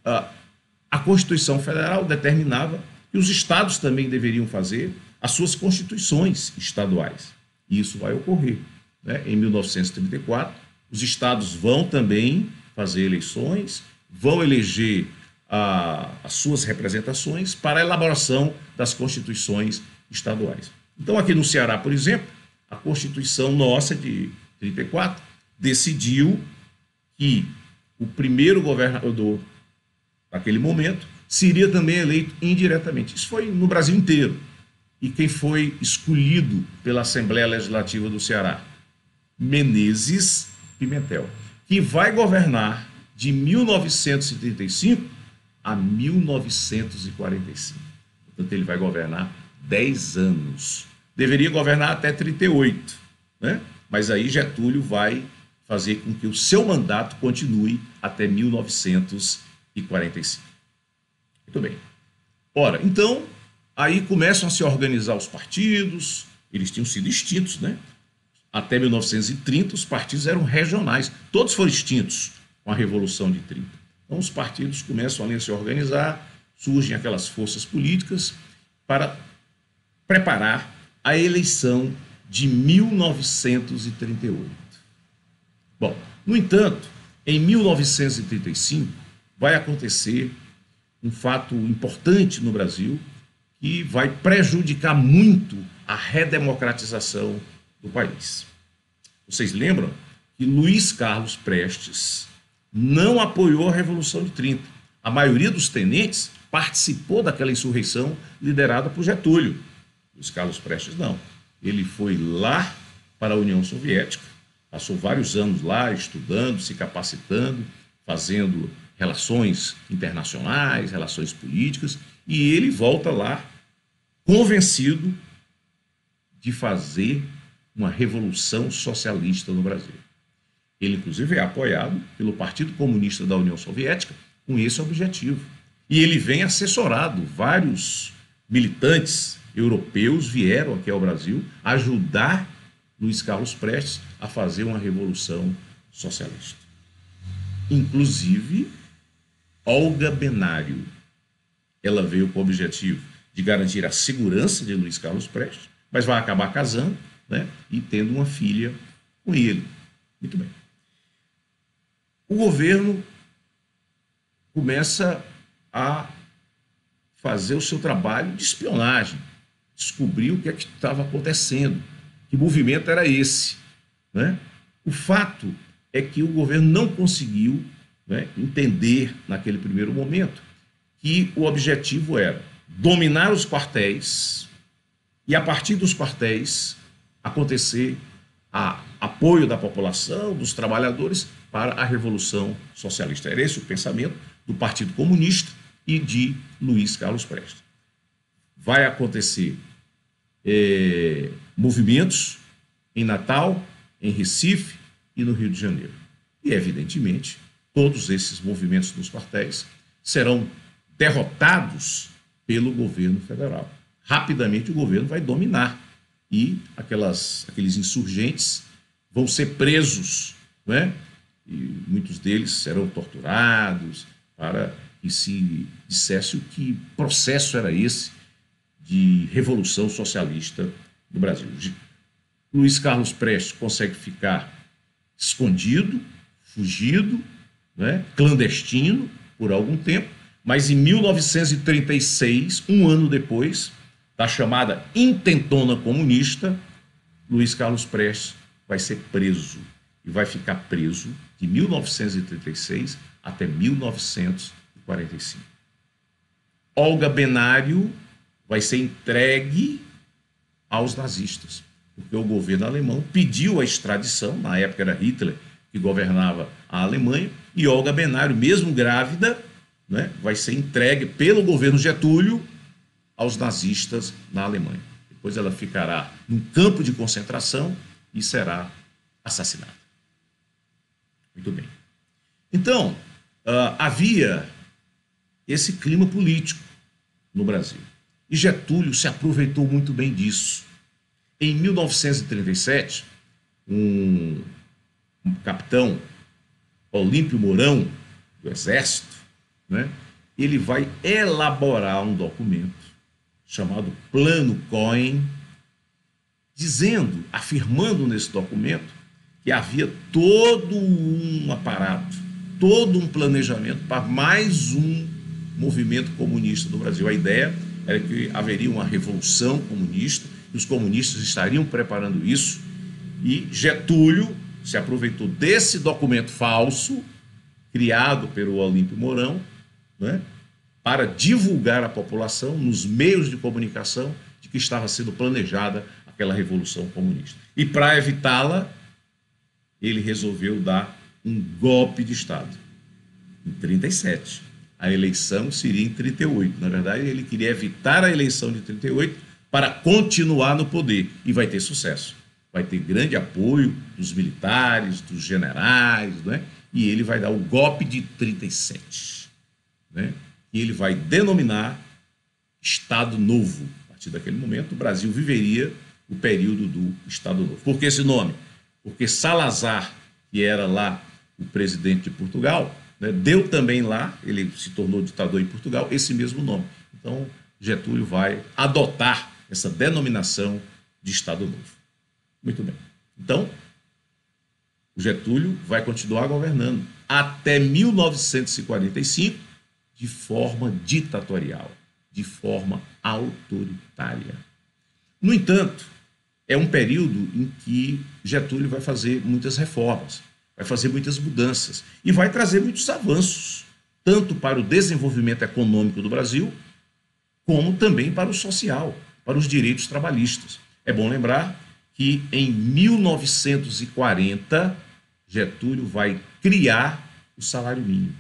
S3: a Constituição Federal determinava que os estados também deveriam fazer as suas constituições estaduais. E isso vai ocorrer, né? Em 1934, os estados vão também fazer eleições, vão eleger as suas representações para a elaboração das constituições estaduais. Então, aqui no Ceará, por exemplo, a Constituição nossa de 34 decidiu que o primeiro governador naquele momento seria também eleito indiretamente. Isso foi no Brasil inteiro. E quem foi escolhido pela Assembleia Legislativa do Ceará? Menezes Pimentel, que vai governar de 1935 a 1945. Portanto, ele vai governar 10 anos. Deveria governar até 38, né? Mas aí Getúlio vai fazer com que o seu mandato continue até 1945. Muito bem. Ora, então, aí começam a se organizar os partidos, eles tinham sido extintos, né? Até 1930, os partidos eram regionais, todos foram extintos com a Revolução de 30. Então, os partidos começam a se organizar, surgem aquelas forças políticas para preparar a eleição de 1938. Bom, no entanto, em 1935, vai acontecer um fato importante no Brasil que vai prejudicar muito a redemocratização do país. Vocês lembram que Luiz Carlos Prestes não apoiou a Revolução de 30. A maioria dos tenentes participou daquela insurreição liderada por Getúlio. Luiz Carlos Prestes não. Ele foi lá para a União Soviética, passou vários anos lá estudando, se capacitando, fazendo relações internacionais, relações políticas, e ele volta lá convencido de fazer uma revolução socialista no Brasil. Ele, inclusive, é apoiado pelo Partido Comunista da União Soviética com esse objetivo. E ele vem assessorado, vários militantes europeus vieram aqui ao Brasil ajudar Luiz Carlos Prestes a fazer uma revolução socialista. Inclusive, Olga Benário, ela veio com o objetivo de garantir a segurança de Luiz Carlos Prestes, mas vai acabar casando, né, e tendo uma filha com ele. Muito bem. O governo começa a fazer o seu trabalho de espionagem, descobrir o que é que estava acontecendo, que movimento era esse, né? O fato é que o governo não conseguiu, né, entender naquele primeiro momento que o objetivo era dominar os quartéis e, a partir dos quartéis, acontecer apoio da população, dos trabalhadores, para a Revolução Socialista. Era esse o pensamento do Partido Comunista e de Luiz Carlos Prestes. Vai acontecer movimentos em Natal, em Recife e no Rio de Janeiro. E, evidentemente, todos esses movimentos nos quartéis serão derrotados pelo governo federal. Rapidamente o governo vai dominar e aqueles insurgentes vão ser presos, né? E muitos deles serão torturados para que se dissesse o que processo era esse de revolução socialista no Brasil. Luiz Carlos Prestes consegue ficar escondido, fugido, né, clandestino, por algum tempo, mas em 1936, um ano depois da chamada intentona comunista, Luiz Carlos Prestes vai ser preso e vai ficar preso de 1936 até 1945. Olga Benário vai ser entregue aos nazistas, porque o governo alemão pediu a extradição, na época era Hitler que governava a Alemanha, e Olga Benário, mesmo grávida, né, vai ser entregue pelo governo Getúlio aos nazistas na Alemanha. Depois ela ficará num campo de concentração e será assassinada. Muito bem. Então, havia esse clima político no Brasil. E Getúlio se aproveitou muito bem disso. Em 1937, um capitão, Olímpio Mourão, do Exército, né, ele vai elaborar um documento chamado Plano Cohen, dizendo, afirmando nesse documento, que havia todo um aparato, todo um planejamento para mais um movimento comunista do Brasil. A ideia era que haveria uma revolução comunista, e os comunistas estariam preparando isso, e Getúlio se aproveitou desse documento falso, criado pelo Olímpio Mourão, né, para divulgar à população, nos meios de comunicação, de que estava sendo planejada aquela revolução comunista. E para evitá-la, ele resolveu dar um golpe de Estado, em 1937. A eleição seria em 1938. Na verdade, ele queria evitar a eleição de 1938 para continuar no poder, e vai ter sucesso. Vai ter grande apoio dos militares, dos generais, né? E ele vai dar o golpe de 1937, né? E ele vai denominar Estado Novo. A partir daquele momento, o Brasil viveria o período do Estado Novo. Por que esse nome? Porque Salazar, que era lá o presidente de Portugal, né, deu também lá, ele se tornou ditador em Portugal, esse mesmo nome. Então, Getúlio vai adotar essa denominação de Estado Novo. Muito bem. Então, o Getúlio vai continuar governando até 1945 de forma ditatorial, de forma autoritária. No entanto, é um período em que Getúlio vai fazer muitas reformas, vai fazer muitas mudanças e vai trazer muitos avanços, tanto para o desenvolvimento econômico do Brasil, como também para o social, para os direitos trabalhistas. É bom lembrar que em 1940, Getúlio vai criar o salário mínimo,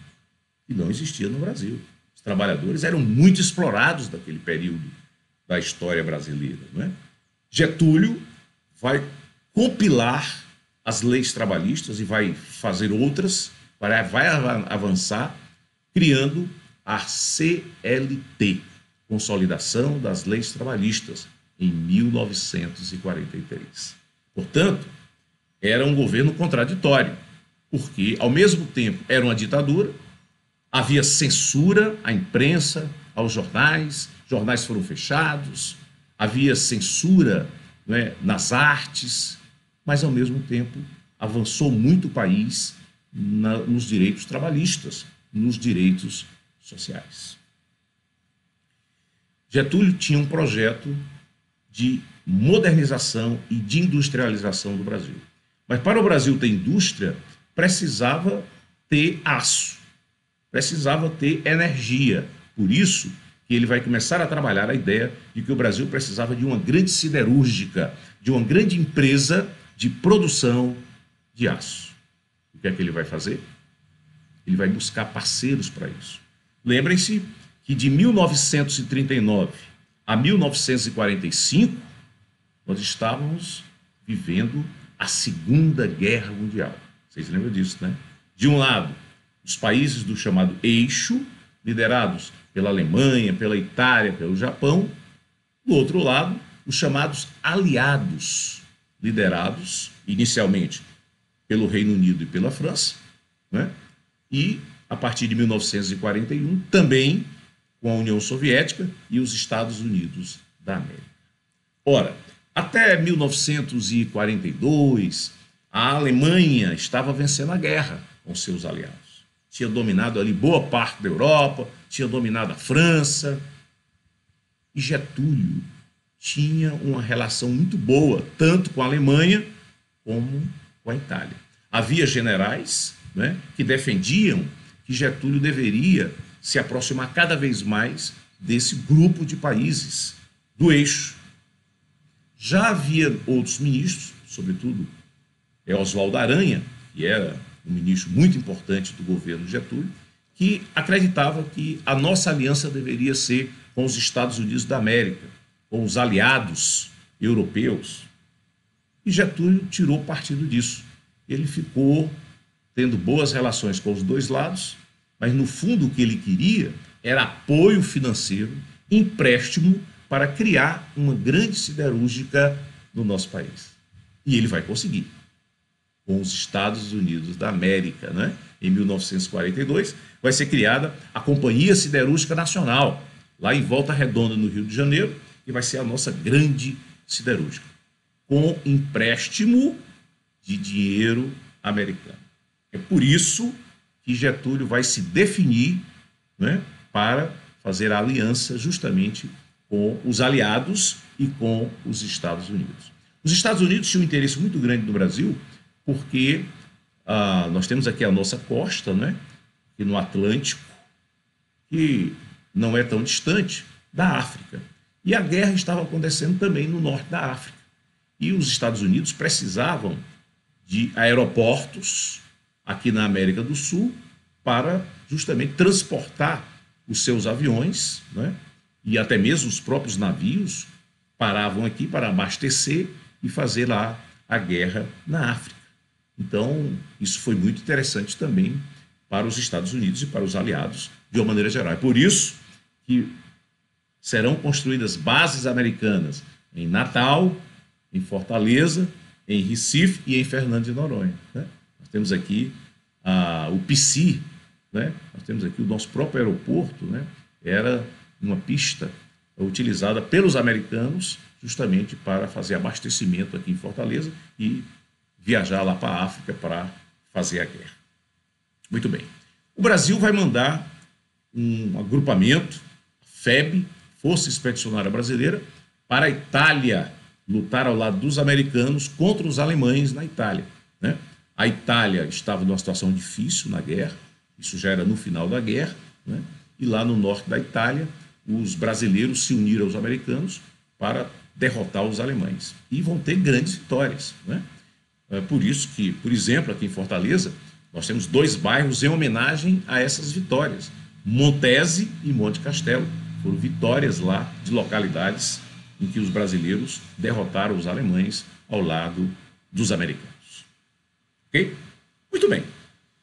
S3: que não existia no Brasil. Os trabalhadores eram muito explorados naquele período da história brasileira, não é? Getúlio vai compilar as leis trabalhistas e vai fazer outras, vai avançar, criando a CLT, Consolidação das Leis Trabalhistas, em 1943. Portanto, era um governo contraditório, porque, ao mesmo tempo, era uma ditadura, havia censura à imprensa, aos jornais, jornais foram fechados, havia censura, né, nas artes, mas, ao mesmo tempo, avançou muito o país nos direitos trabalhistas, nos direitos sociais. Getúlio tinha um projeto de modernização e de industrialização do Brasil. Mas para o Brasil ter indústria, precisava ter aço, precisava ter energia. Por isso que ele vai começar a trabalhar a ideia de que o Brasil precisava de uma grande siderúrgica, de uma grande empresa de produção de aço. O que é que ele vai fazer? Ele vai buscar parceiros para isso. Lembrem-se que de 1939 a 1945, nós estávamos vivendo a Segunda Guerra Mundial. Vocês lembram disso, né? De um lado, os países do chamado Eixo, liderados pela Alemanha, pela Itália, pelo Japão. Do outro lado, os chamados aliados, liderados inicialmente pelo Reino Unido e pela França, né? E, a partir de 1941, também com a União Soviética e os Estados Unidos da América. Ora, até 1942, a Alemanha estava vencendo a guerra com seus aliados. Tinha dominado ali boa parte da Europa, tinha dominado a França. E Getúlio tinha uma relação muito boa, tanto com a Alemanha como com a Itália. Havia generais, né, que defendiam que Getúlio deveria se aproximar cada vez mais desse grupo de países do eixo. Já havia outros ministros, sobretudo Oswaldo Aranha, que era um ministro muito importante do governo de Getúlio, que acreditava que a nossa aliança deveria ser com os Estados Unidos da América, com os aliados europeus. E Getúlio tirou partido disso. Ele ficou tendo boas relações com os dois lados, mas no fundo o que ele queria era apoio financeiro, empréstimo para criar uma grande siderúrgica no nosso país. E ele vai conseguir. Com os Estados Unidos da América, né? Em 1942, vai ser criada a Companhia Siderúrgica Nacional, lá em Volta Redonda, no Rio de Janeiro, e vai ser a nossa grande siderúrgica, com empréstimo de dinheiro americano. É por isso que Getúlio vai se definir, né, para fazer a aliança justamente com os aliados e com os Estados Unidos. Os Estados Unidos tinham um interesse muito grande no Brasil, porque nós temos aqui a nossa costa, né, e no Atlântico, que não é tão distante da África. E a guerra estava acontecendo também no norte da África. E os Estados Unidos precisavam de aeroportos aqui na América do Sul para justamente transportar os seus aviões, né, e até mesmo os próprios navios paravam aqui para abastecer e fazer lá a guerra na África. Então, isso foi muito interessante também para os Estados Unidos e para os aliados de uma maneira geral. É por isso que serão construídas bases americanas em Natal, em Fortaleza, em Recife e em Fernando de Noronha, né? Nós temos aqui o PC, né? Nós temos aqui o nosso próprio aeroporto, né? Era uma pista utilizada pelos americanos justamente para fazer abastecimento aqui em Fortaleza e viajar lá para a África para fazer a guerra. Muito bem. O Brasil vai mandar um agrupamento, FEB, Força Expedicionária Brasileira, para a Itália, lutar ao lado dos americanos contra os alemães na Itália, né? A Itália estava numa situação difícil na guerra, isso já era no final da guerra, né? E lá no norte da Itália, os brasileiros se uniram aos americanos para derrotar os alemães. E vão ter grandes vitórias, né? É por isso que, por exemplo, aqui em Fortaleza, nós temos 2 bairros em homenagem a essas vitórias. Montese e Monte Castelo foram vitórias lá de localidades em que os brasileiros derrotaram os alemães ao lado dos americanos. Ok? Muito bem.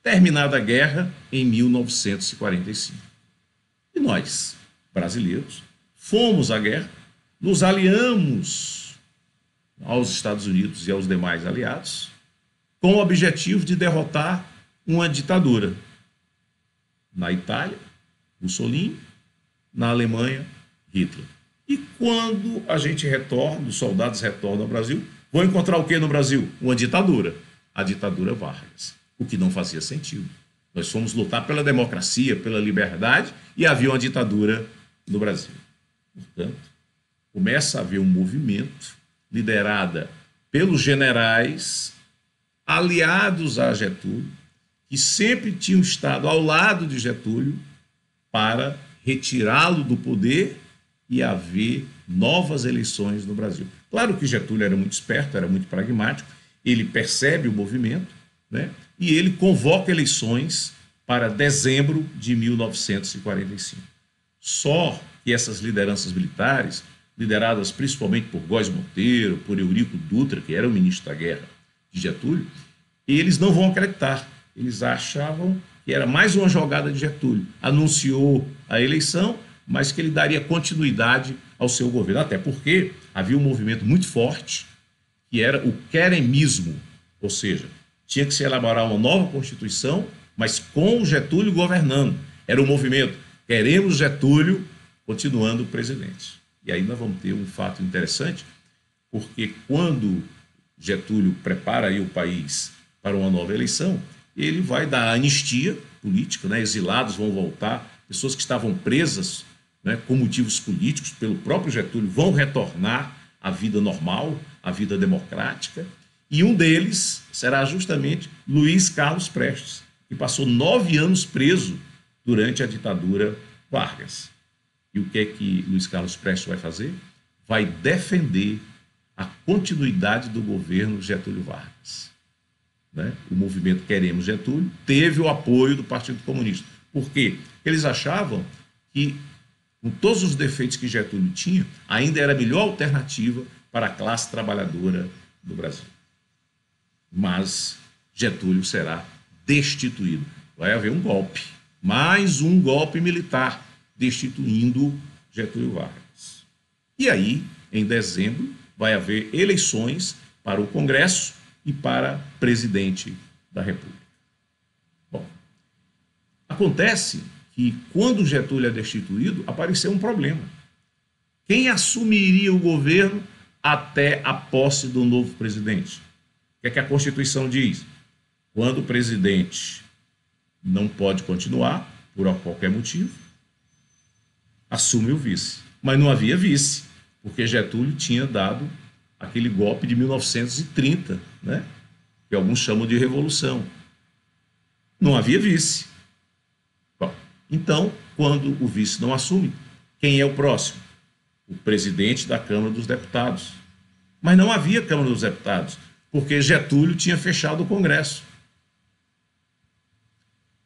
S3: Terminada a guerra em 1945. E nós, brasileiros, fomos à guerra, nos aliamos aos Estados Unidos e aos demais aliados, com o objetivo de derrotar uma ditadura. Na Itália, Mussolini, na Alemanha, Hitler. E quando a gente retorna, os soldados retornam ao Brasil, vão encontrar o que no Brasil? Uma ditadura. A ditadura Vargas, o que não fazia sentido. Nós fomos lutar pela democracia, pela liberdade, e havia uma ditadura no Brasil. Portanto, começa a haver um movimento liderada pelos generais aliados a Getúlio, que sempre tinham estado ao lado de Getúlio para retirá-lo do poder e haver novas eleições no Brasil. Claro que Getúlio era muito esperto, era muito pragmático, ele percebe o movimento, né, e ele convoca eleições para dezembro de 1945. Só que essas lideranças militares, lideradas principalmente por Góes Monteiro, por Eurico Dutra, que era o ministro da Guerra de Getúlio, eles não vão acreditar. Eles achavam que era mais uma jogada de Getúlio. Anunciou a eleição, mas que ele daria continuidade ao seu governo. Até porque havia um movimento muito forte, que era o queremismo, ou seja, tinha que se elaborar uma nova Constituição, mas com o Getúlio governando. Era o movimento queremos Getúlio continuando presidente. E aí nós vamos ter um fato interessante, porque quando Getúlio prepara aí o país para uma nova eleição, ele vai dar anistia política, né? Exilados vão voltar, pessoas que estavam presas, né, com motivos políticos pelo próprio Getúlio vão retornar à vida normal, à vida democrática, e um deles será justamente Luiz Carlos Prestes, que passou 9 anos preso durante a ditadura Vargas. E o que é que Luiz Carlos Prestes vai fazer? Vai defender a continuidade do governo Getúlio Vargas. Né? O movimento Queremos Getúlio teve o apoio do Partido Comunista. Por quê? Eles achavam que, com todos os defeitos que Getúlio tinha, ainda era a melhor alternativa para a classe trabalhadora do Brasil. Mas Getúlio será destituído. Vai haver um golpe, mais um golpe militar, destituindo Getúlio Vargas. E aí, em dezembro, vai haver eleições para o Congresso e para presidente da República. Bom, acontece que quando Getúlio é destituído, apareceu um problema. Quem assumiria o governo até a posse do novo presidente? O que é que a Constituição diz? Quando o presidente não pode continuar, por qualquer motivo, assume o vice. Mas não havia vice, porque Getúlio tinha dado aquele golpe de 1930, né? Que alguns chamam de revolução. Não havia vice. Bom, então, quando o vice não assume, quem é o próximo? O presidente da Câmara dos Deputados. Mas não havia Câmara dos Deputados, porque Getúlio tinha fechado o Congresso.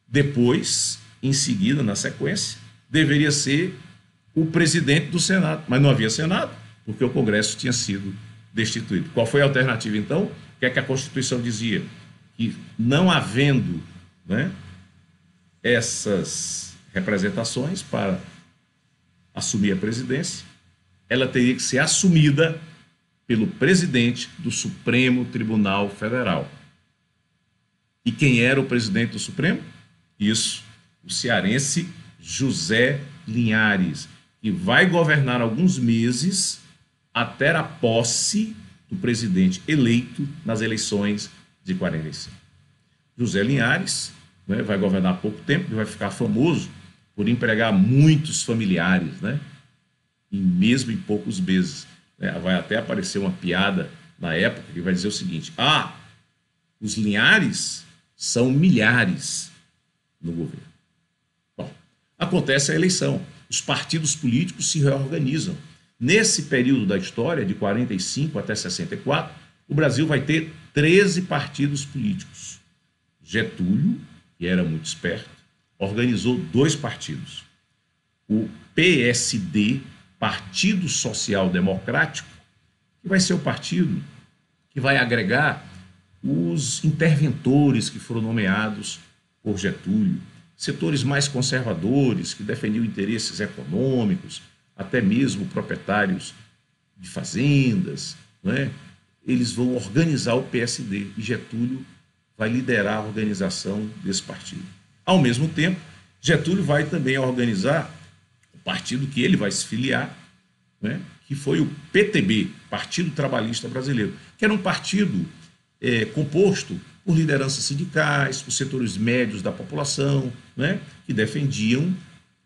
S3: Depois, em seguida, na sequência, deveria ser o presidente do Senado. Mas não havia Senado, porque o Congresso tinha sido destituído. Qual foi a alternativa, então? O que é que a Constituição dizia? Que não havendo, né, essas representações para assumir a presidência, ela teria que ser assumida pelo presidente do Supremo Tribunal Federal. E quem era o presidente do Supremo? Isso, o cearense José Linhares, que vai governar alguns meses até a posse do presidente eleito nas eleições de 45. José Linhares, né, vai governar pouco tempo e vai ficar famoso por empregar muitos familiares, né, e mesmo em poucos meses. Vai até aparecer uma piada na época que vai dizer o seguinte: os Linhares são milhares no governo. Bom, acontece a eleição, os partidos políticos se reorganizam. Nesse período da história, de 45 até 64, o Brasil vai ter 13 partidos políticos. Getúlio, que era muito esperto, organizou 2 partidos. O PSD, Partido Social Democrático, que vai ser o partido que vai agregar os interventores que foram nomeados por Getúlio, setores mais conservadores, que defendiam interesses econômicos, até mesmo proprietários de fazendas, né? Eles vão organizar o PSD e Getúlio vai liderar a organização desse partido. Ao mesmo tempo, Getúlio vai também organizar o partido que ele vai se filiar, né? Que foi o PTB, Partido Trabalhista Brasileiro, que era um partido composto por lideranças sindicais, por setores médios da população, né? Que defendiam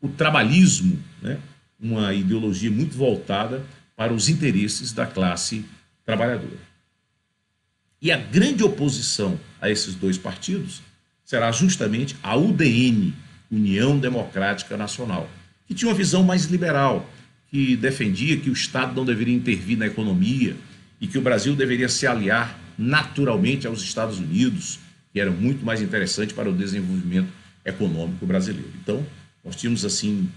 S3: o trabalhismo, né? Uma ideologia muito voltada para os interesses da classe trabalhadora. E a grande oposição a esses 2 partidos será justamente a UDN, União Democrática Nacional, que tinha uma visão mais liberal, que defendia que o Estado não deveria intervir na economia e que o Brasil deveria se aliar naturalmente aos Estados Unidos, que era muito mais interessante para o desenvolvimento econômico brasileiro. Então, nós tínhamos assim,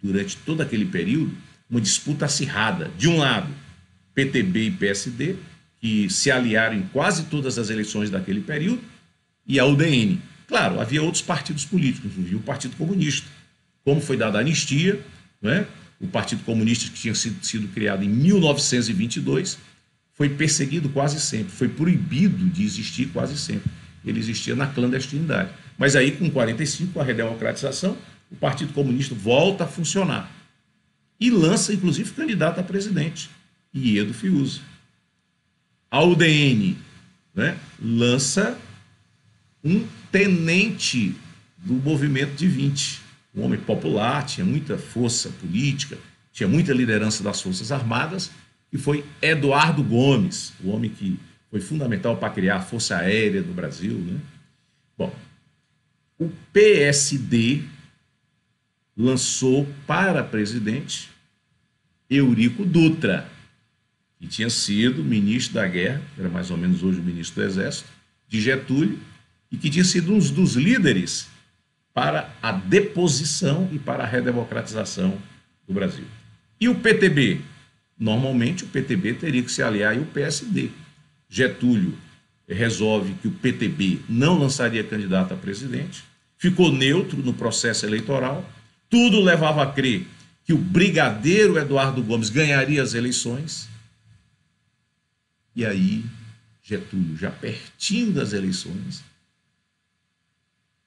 S3: durante todo aquele período, uma disputa acirrada. De um lado, PTB e PSD, que se aliaram em quase todas as eleições daquele período, e a UDN. Claro, havia outros partidos políticos, inclusive o Partido Comunista. Como foi dada a anistia, né? O Partido Comunista, que tinha sido criado em 1922, foi perseguido quase sempre, foi proibido de existir quase sempre. Ele existia na clandestinidade. Mas aí, com 45, com a redemocratização, o Partido Comunista volta a funcionar. E lança, inclusive, candidato a presidente, Iedo Fiuza. A UDN, né, lança um tenente do movimento de 20, um homem popular, tinha muita força política, tinha muita liderança das Forças Armadas, e foi Eduardo Gomes, o homem que foi fundamental para criar a Força Aérea do Brasil, né? Bom, o PSD lançou para presidente Eurico Dutra, que tinha sido ministro da Guerra, era mais ou menos hoje o ministro do Exército, de Getúlio, e que tinha sido um dos líderes para a deposição e para a redemocratização do Brasil. E o PTB? Normalmente o PTB teria que se aliar ao PSD. Getúlio resolve que o PTB não lançaria candidato a presidente, ficou neutro no processo eleitoral, tudo levava a crer que o brigadeiro Eduardo Gomes ganharia as eleições. E aí, Getúlio, já pertinho das eleições,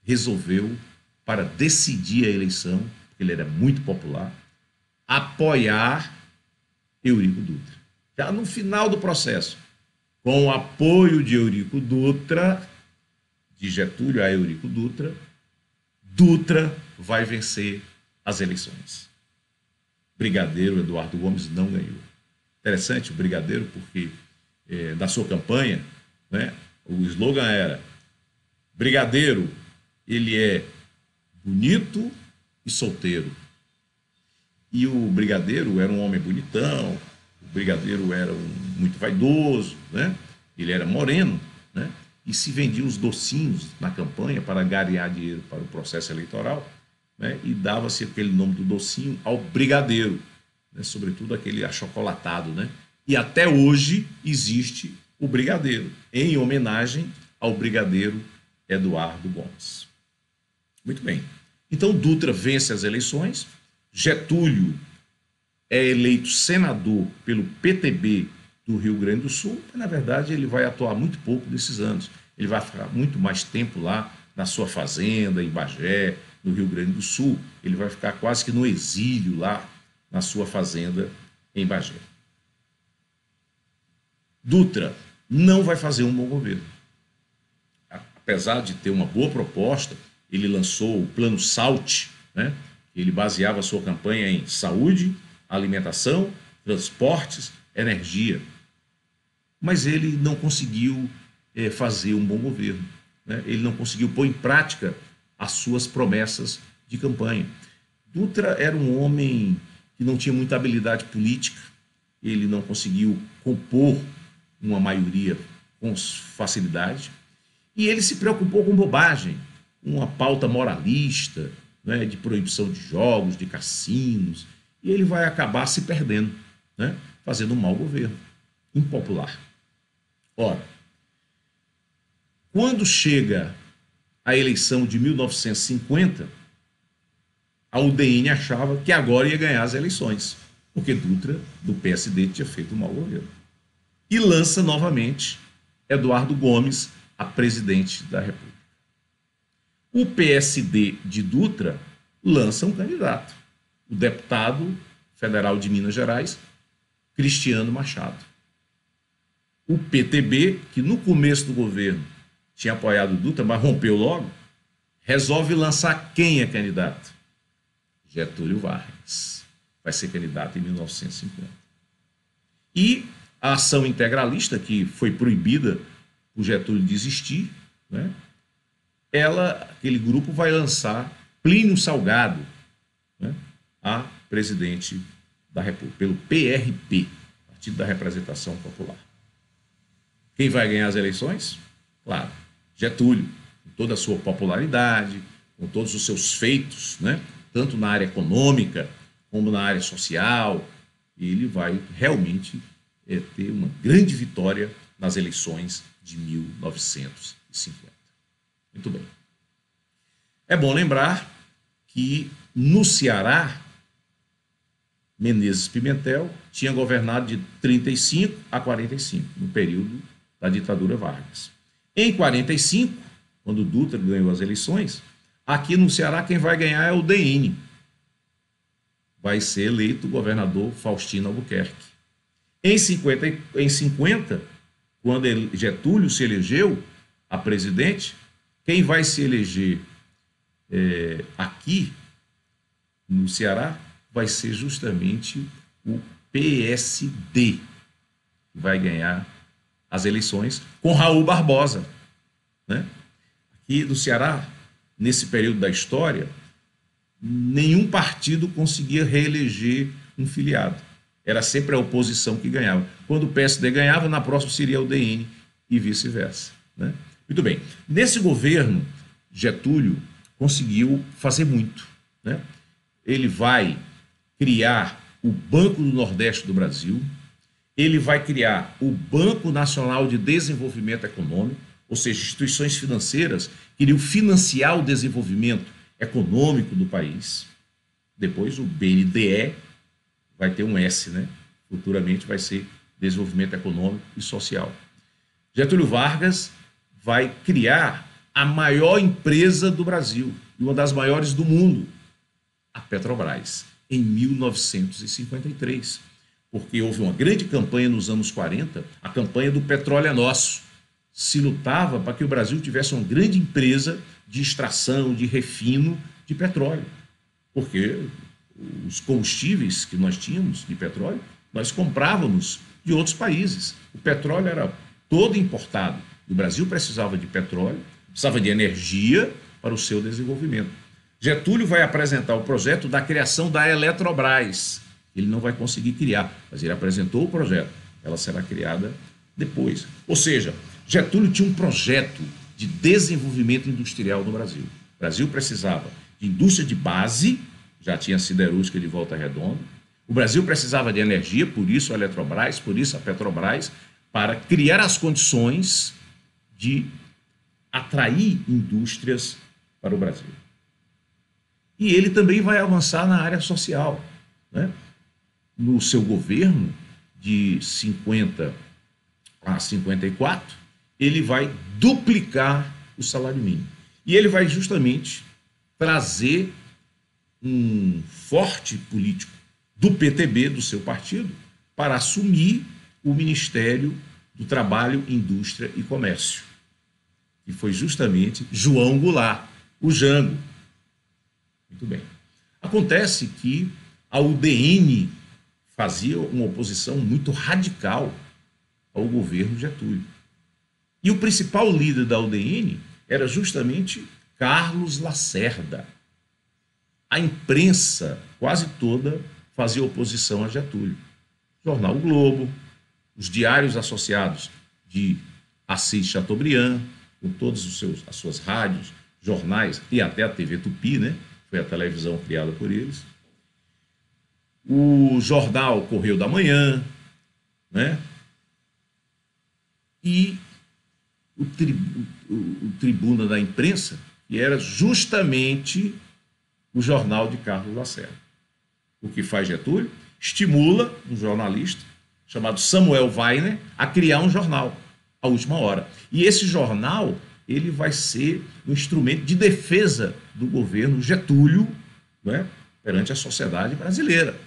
S3: resolveu, para decidir a eleição, porque ele era muito popular, apoiar Eurico Dutra. Já no final do processo, com o apoio de Eurico Dutra, de Getúlio a Eurico Dutra, Dutra vai vencer as eleições. Brigadeiro Eduardo Gomes não ganhou. Interessante o Brigadeiro, porque da sua campanha, né, o slogan era: Brigadeiro, ele é bonito e solteiro. E o Brigadeiro era um homem bonitão, o Brigadeiro era muito vaidoso, né? Ele era moreno, né? E se vendia os docinhos na campanha para ganhar dinheiro para o processo eleitoral, né? E dava-se aquele nome do docinho ao Brigadeiro, né? Sobretudo aquele achocolatado, né? E até hoje existe o Brigadeiro, em homenagem ao Brigadeiro Eduardo Gomes. Muito bem. Então Dutra vence as eleições, Getúlio é eleito senador pelo PTB do Rio Grande do Sul, mas na verdade ele vai atuar muito pouco desses anos. Ele vai ficar muito mais tempo lá na sua fazenda, em Bagé, no Rio Grande do Sul. Ele vai ficar quase que no exílio lá na sua fazenda em Bagé. Dutra não vai fazer um bom governo. Apesar de ter uma boa proposta, ele lançou o Plano SALT, né? Ele baseava a sua campanha em saúde, alimentação, transportes, energia. Mas ele não conseguiu fazer um bom governo, né? Ele não conseguiu pôr em prática as suas promessas de campanha. Dutra era um homem que não tinha muita habilidade política, ele não conseguiu compor uma maioria com facilidade, e ele se preocupou com bobagem, uma pauta moralista, né, de proibição de jogos, de cassinos, e ele vai acabar se perdendo, né, fazendo um mau governo, impopular. Ora, quando chega a eleição de 1950, a UDN achava que agora ia ganhar as eleições, porque Dutra, do PSD, tinha feito um mau governo. E lança novamente Eduardo Gomes a presidente da República. O PSD de Dutra lança um candidato, o deputado federal de Minas Gerais, Cristiano Machado. O PTB, que no começo do governo tinha apoiado Dutra, mas rompeu logo, resolve lançar quem é candidato? Getúlio Vargas. Vai ser candidato em 1950. E a ação integralista, que foi proibida por Getúlio desistir, né? Aquele grupo vai lançar Plínio Salgado, né, a presidente da República, pelo PRP, Partido da Representação Popular. Quem vai ganhar as eleições? Claro, Getúlio, com toda a sua popularidade, com todos os seus feitos, né, tanto na área econômica como na área social, ele vai realmente ter uma grande vitória nas eleições de 1950. Muito bem. É bom lembrar que no Ceará, Menezes Pimentel tinha governado de 35 a 45, no período da ditadura Vargas. Em 45, quando Dutra ganhou as eleições, aqui no Ceará quem vai ganhar é o DN. Vai ser eleito o governador Faustino Albuquerque. Em 50, quando Getúlio se elegeu a presidente, Quem vai se eleger aqui no Ceará vai ser justamente o PSD, que vai ganhar as eleições com Raul Barbosa, né? Aqui no Ceará, nesse período da história, nenhum partido conseguia reeleger um filiado. Era sempre a oposição que ganhava. Quando o PSD ganhava, na próxima seria o DN e vice-versa, né? Muito bem. Nesse governo, Getúlio conseguiu fazer muito, né? Ele vai criar o Banco do Nordeste do Brasil, ele vai criar o Banco Nacional de Desenvolvimento Econômico, ou seja, instituições financeiras que iriam financiar o desenvolvimento econômico do país. Depois o BNDE vai ter um S, né? Futuramente vai ser Desenvolvimento Econômico e Social. Getúlio Vargas vai criar a maior empresa do Brasil e uma das maiores do mundo, a Petrobras, em 1953, porque houve uma grande campanha nos anos 40, a campanha do Petróleo é Nosso. Se lutava para que o Brasil tivesse uma grande empresa de extração, de refino de petróleo, porque os combustíveis que nós tínhamos de petróleo, nós comprávamos de outros países. O petróleo era todo importado. O Brasil precisava de petróleo, precisava de energia para o seu desenvolvimento. Getúlio vai apresentar o projeto da criação da Eletrobras. Ele não vai conseguir criar, mas ele apresentou o projeto. Ela será criada depois. Ou seja, Getúlio tinha um projeto de desenvolvimento industrial no Brasil. O Brasil precisava de indústria de base, já tinha a siderúrgica de Volta Redonda. O Brasil precisava de energia, por isso a Eletrobras, por isso a Petrobras, para criar as condições de atrair indústrias para o Brasil. E ele também vai avançar na área social, né? No seu governo, de 50 a 54, ele vai duplicar o salário mínimo. E ele vai justamente trazer um forte político do PTB, do seu partido, para assumir o Ministério do Trabalho, Indústria e Comércio, que foi justamente João Goulart, o Jango. Muito bem. Acontece que a UDN fazia uma oposição muito radical ao governo Getúlio. E o principal líder da UDN era justamente Carlos Lacerda. A imprensa quase toda fazia oposição a Getúlio. Jornal O Globo, os diários associados de Assis Chateaubriand, com todas as suas rádios, jornais e até a TV Tupi, né? Foi a televisão criada por eles. O jornal Correio da Manhã, né? E o tribuna da imprensa, que era justamente o jornal de Carlos Lacerda. O que faz Getúlio? Estimula um jornalista chamado Samuel Weiner a criar um jornal, A Última Hora. E esse jornal, ele vai ser um instrumento de defesa do governo Getúlio, né, perante a sociedade brasileira.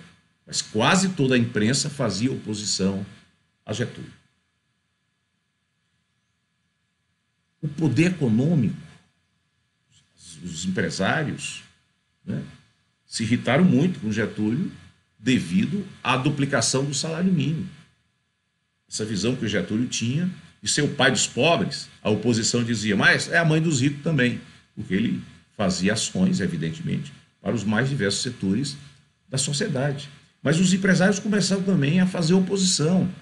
S3: Mas quase toda a imprensa fazia oposição a Getúlio. O poder econômico, os empresários, né, se irritaram muito com Getúlio devido à duplicação do salário mínimo. Essa visão que o Getúlio tinha de ser o pai dos pobres, a oposição dizia, mas é a mãe dos ricos também, porque ele fazia ações, evidentemente, para os mais diversos setores da sociedade. Mas os empresários começaram também a fazer oposição,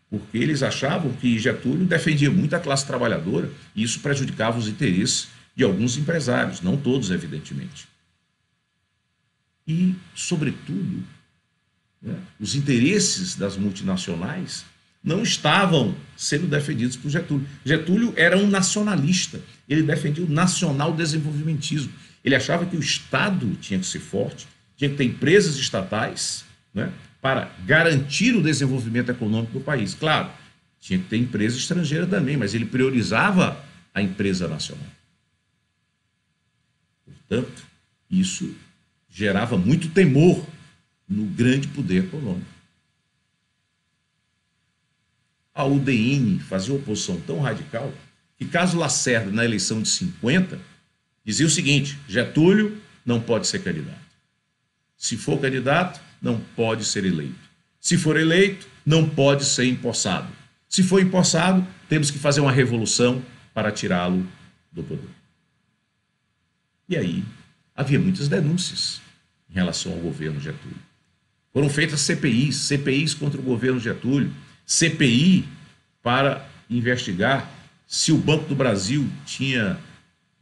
S3: porque eles achavam que Getúlio defendia muito a classe trabalhadora e isso prejudicava os interesses de alguns empresários, não todos, evidentemente. E, sobretudo, né, os interesses das multinacionais não estavam sendo defendidos por Getúlio. Getúlio era um nacionalista, ele defendia o nacional-desenvolvimentismo. Ele achava que o Estado tinha que ser forte, tinha que ter empresas estatais, né, para garantir o desenvolvimento econômico do país. Claro, tinha que ter empresa estrangeira também, mas ele priorizava a empresa nacional. Portanto, isso gerava muito temor no grande poder econômico. A UDN fazia uma oposição tão radical que caso Lacerda, na eleição de 50, dizia o seguinte: Getúlio não pode ser candidato. Se for candidato, não pode ser eleito. Se for eleito, não pode ser empossado. Se for empossado, temos que fazer uma revolução para tirá-lo do poder. E aí, havia muitas denúncias em relação ao governo Getúlio. Foram feitas CPIs contra o governo Getúlio, CPI para investigar se o Banco do Brasil tinha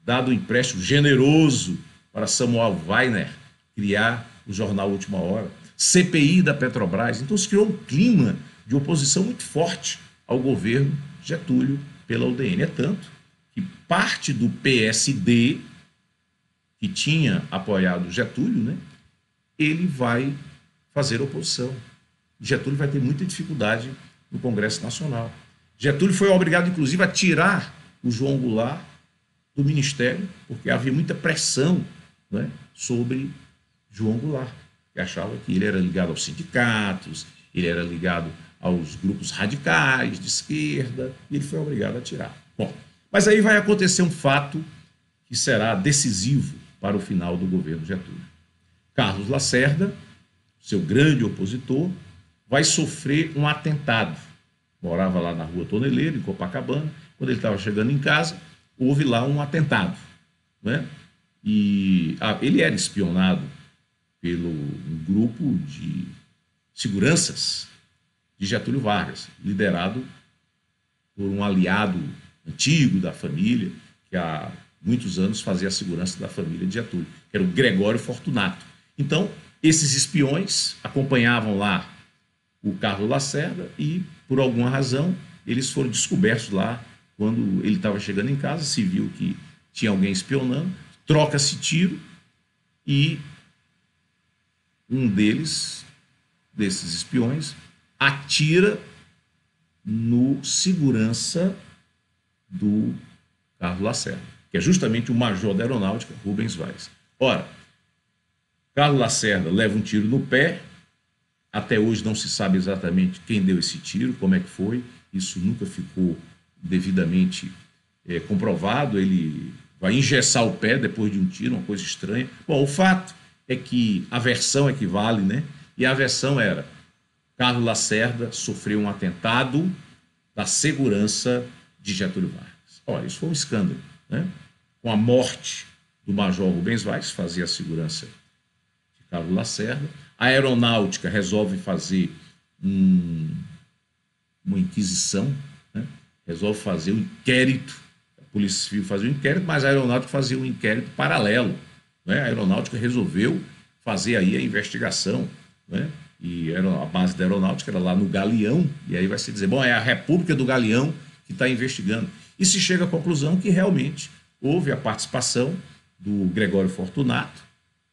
S3: dado um empréstimo generoso para Samuel Weiner criar o jornal Última Hora, CPI da Petrobras. Então se criou um clima de oposição muito forte ao governo Getúlio pela UDN. É tanto que parte do PSD, que tinha apoiado Getúlio, né, ele vai fazer oposição. Getúlio vai ter muita dificuldade no Congresso Nacional. Getúlio foi obrigado, inclusive, a tirar o João Goulart do ministério, porque havia muita pressão, né, sobre João Goulart, que achava que ele era ligado aos sindicatos, ele era ligado aos grupos radicais de esquerda, e ele foi obrigado a tirar. Bom, mas aí vai acontecer um fato que será decisivo para o final do governo Getúlio. Carlos Lacerda, seu grande opositor, vai sofrer um atentado. Morava lá na Rua Toneleiro, em Copacabana. Quando ele estava chegando em casa, houve lá um atentado, né? E ele era espionado pelo um grupo de seguranças de Getúlio Vargas, liderado por um aliado antigo da família, que há muitos anos fazia a segurança da família de Getúlio, que era o Gregório Fortunato. Então, esses espiões acompanhavam lá o Carlos Lacerda e, por alguma razão, eles foram descobertos lá quando ele estava chegando em casa, se viu que tinha alguém espionando, troca-se tiro e um desses espiões, atira no segurança do Carlos Lacerda, que é justamente o major da aeronáutica, Rubens Vaz. Ora, Carlos Lacerda leva um tiro no pé, até hoje não se sabe exatamente quem deu esse tiro, como é que foi, isso nunca ficou devidamente comprovado, ele vai engessar o pé depois de um tiro, uma coisa estranha. Bom, o fato é que a versão equivale, né? E a versão era: Carlos Lacerda sofreu um atentado da segurança de Getúlio Vargas. Olha, isso foi um escândalo, né? Com a morte do major Rubens Vaz, que fazia a segurança de Carlos Lacerda, a aeronáutica resolve fazer uma inquisição, né? Resolve fazer um inquérito, a Polícia Civil fazia um inquérito, mas a aeronáutica fazia um inquérito paralelo, né? A aeronáutica resolveu fazer aí a investigação, né? E a base da aeronáutica era lá no Galeão, e aí vai se dizer, bom, é a República do Galeão que está investigando. E se chega à conclusão que realmente houve a participação do Gregório Fortunato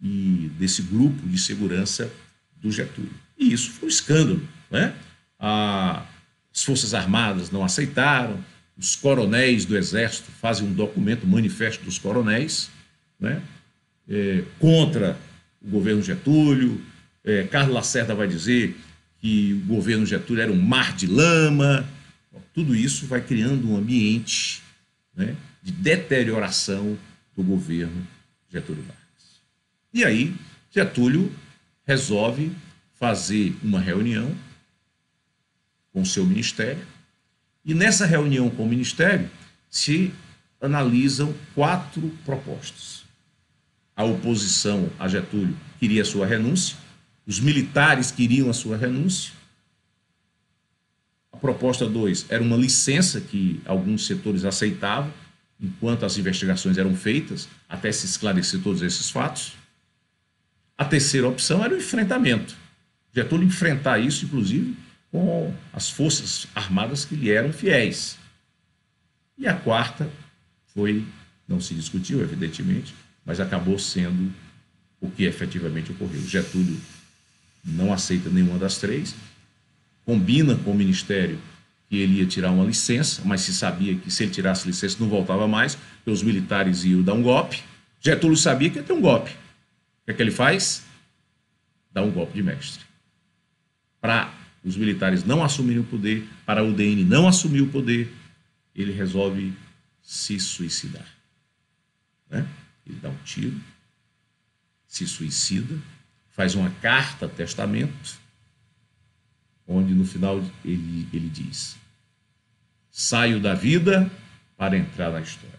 S3: e desse grupo de segurança do Getúlio. E isso foi um escândalo, né? As Forças Armadas não aceitaram, os coronéis do Exército fazem um documento, manifesto dos coronéis, né? Contra o governo Getúlio. Carlos Lacerda vai dizer que o governo Getúlio era um mar de lama. Tudo isso vai criando um ambiente, né, de deterioração do governo Getúlio Vargas. E aí, Getúlio resolve fazer uma reunião com o seu ministério, e nessa reunião com o ministério se analisam 4 propostas. A oposição a Getúlio queria a sua renúncia, os militares queriam a sua renúncia. A proposta 2 era uma licença que alguns setores aceitavam, enquanto as investigações eram feitas, até se esclarecer todos esses fatos. A terceira opção era o enfrentamento. Getúlio enfrentar isso, inclusive, com as forças armadas que lhe eram fiéis. E a quarta foi, não se discutiu, evidentemente, mas acabou sendo o que efetivamente ocorreu. Getúlio não aceita nenhuma das 3, combina com o Ministério que ele ia tirar uma licença, mas se sabia que se ele tirasse licença não voltava mais, porque os militares iam dar um golpe. Getúlio sabia que ia ter um golpe. O que ele faz? Dá um golpe de mestre. Para os militares não assumirem o poder, para a UDN não assumir o poder, ele resolve se suicidar. Né? Ele dá um tiro, se suicida, faz uma carta-testamento, onde no final ele diz: saio da vida para entrar na história.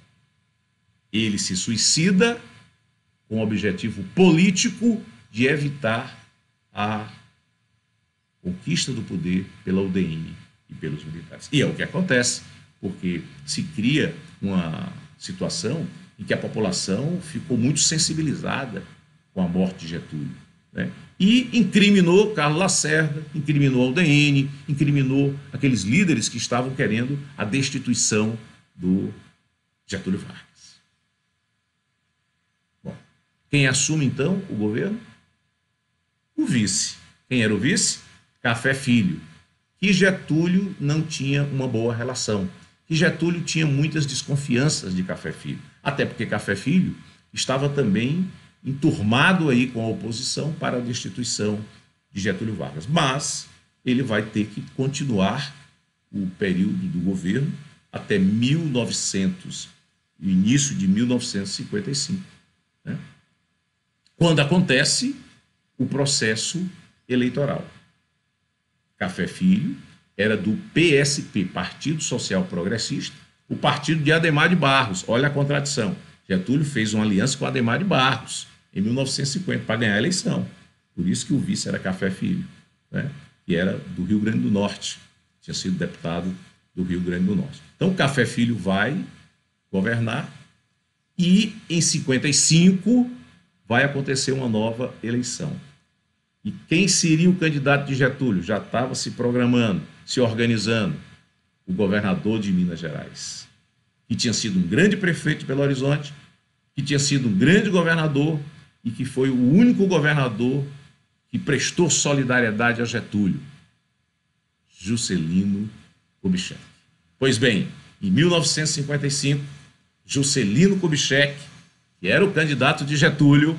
S3: Ele se suicida com o objetivo político de evitar a conquista do poder pela UDN e pelos militares. E é o que acontece, porque se cria uma situação em que a população ficou muito sensibilizada com a morte de Getúlio, né? E incriminou Carlos Lacerda, incriminou a UDN, incriminou aqueles líderes que estavam querendo a destituição do Getúlio Vargas. Bom, quem assume então o governo? O vice. Quem era o vice? Café Filho, que Getúlio não tinha uma boa relação, que Getúlio tinha muitas desconfianças de Café Filho, até porque Café Filho estava também enturmado aí com a oposição para a destituição de Getúlio Vargas, mas ele vai ter que continuar o período do governo até o início de 1955, né? Quando acontece o processo eleitoral. Café Filho era do PSP, Partido Social Progressista, o partido de Adhemar de Barros. Olha a contradição. Getúlio fez uma aliança com Adhemar de Barros em 1950 para ganhar a eleição. Por isso que o vice era Café Filho, né? Que era do Rio Grande do Norte. Tinha sido deputado do Rio Grande do Norte. Então, Café Filho vai governar e, em 55, vai acontecer uma nova eleição. E quem seria o candidato de Getúlio? Já estava se programando, se organizando. O governador de Minas Gerais, que tinha sido um grande prefeito de Belo Horizonte, que tinha sido um grande governador e que foi o único governador que prestou solidariedade a Getúlio, Juscelino Kubitschek. Pois bem, em 1955, Juscelino Kubitschek, que era o candidato de Getúlio,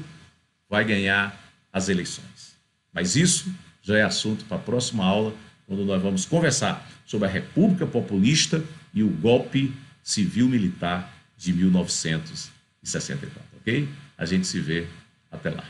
S3: vai ganhar as eleições. Mas isso já é assunto para a próxima aula, quando nós vamos conversar sobre a República Populista e o golpe civil-militar de 1964, ok? A gente se vê até lá.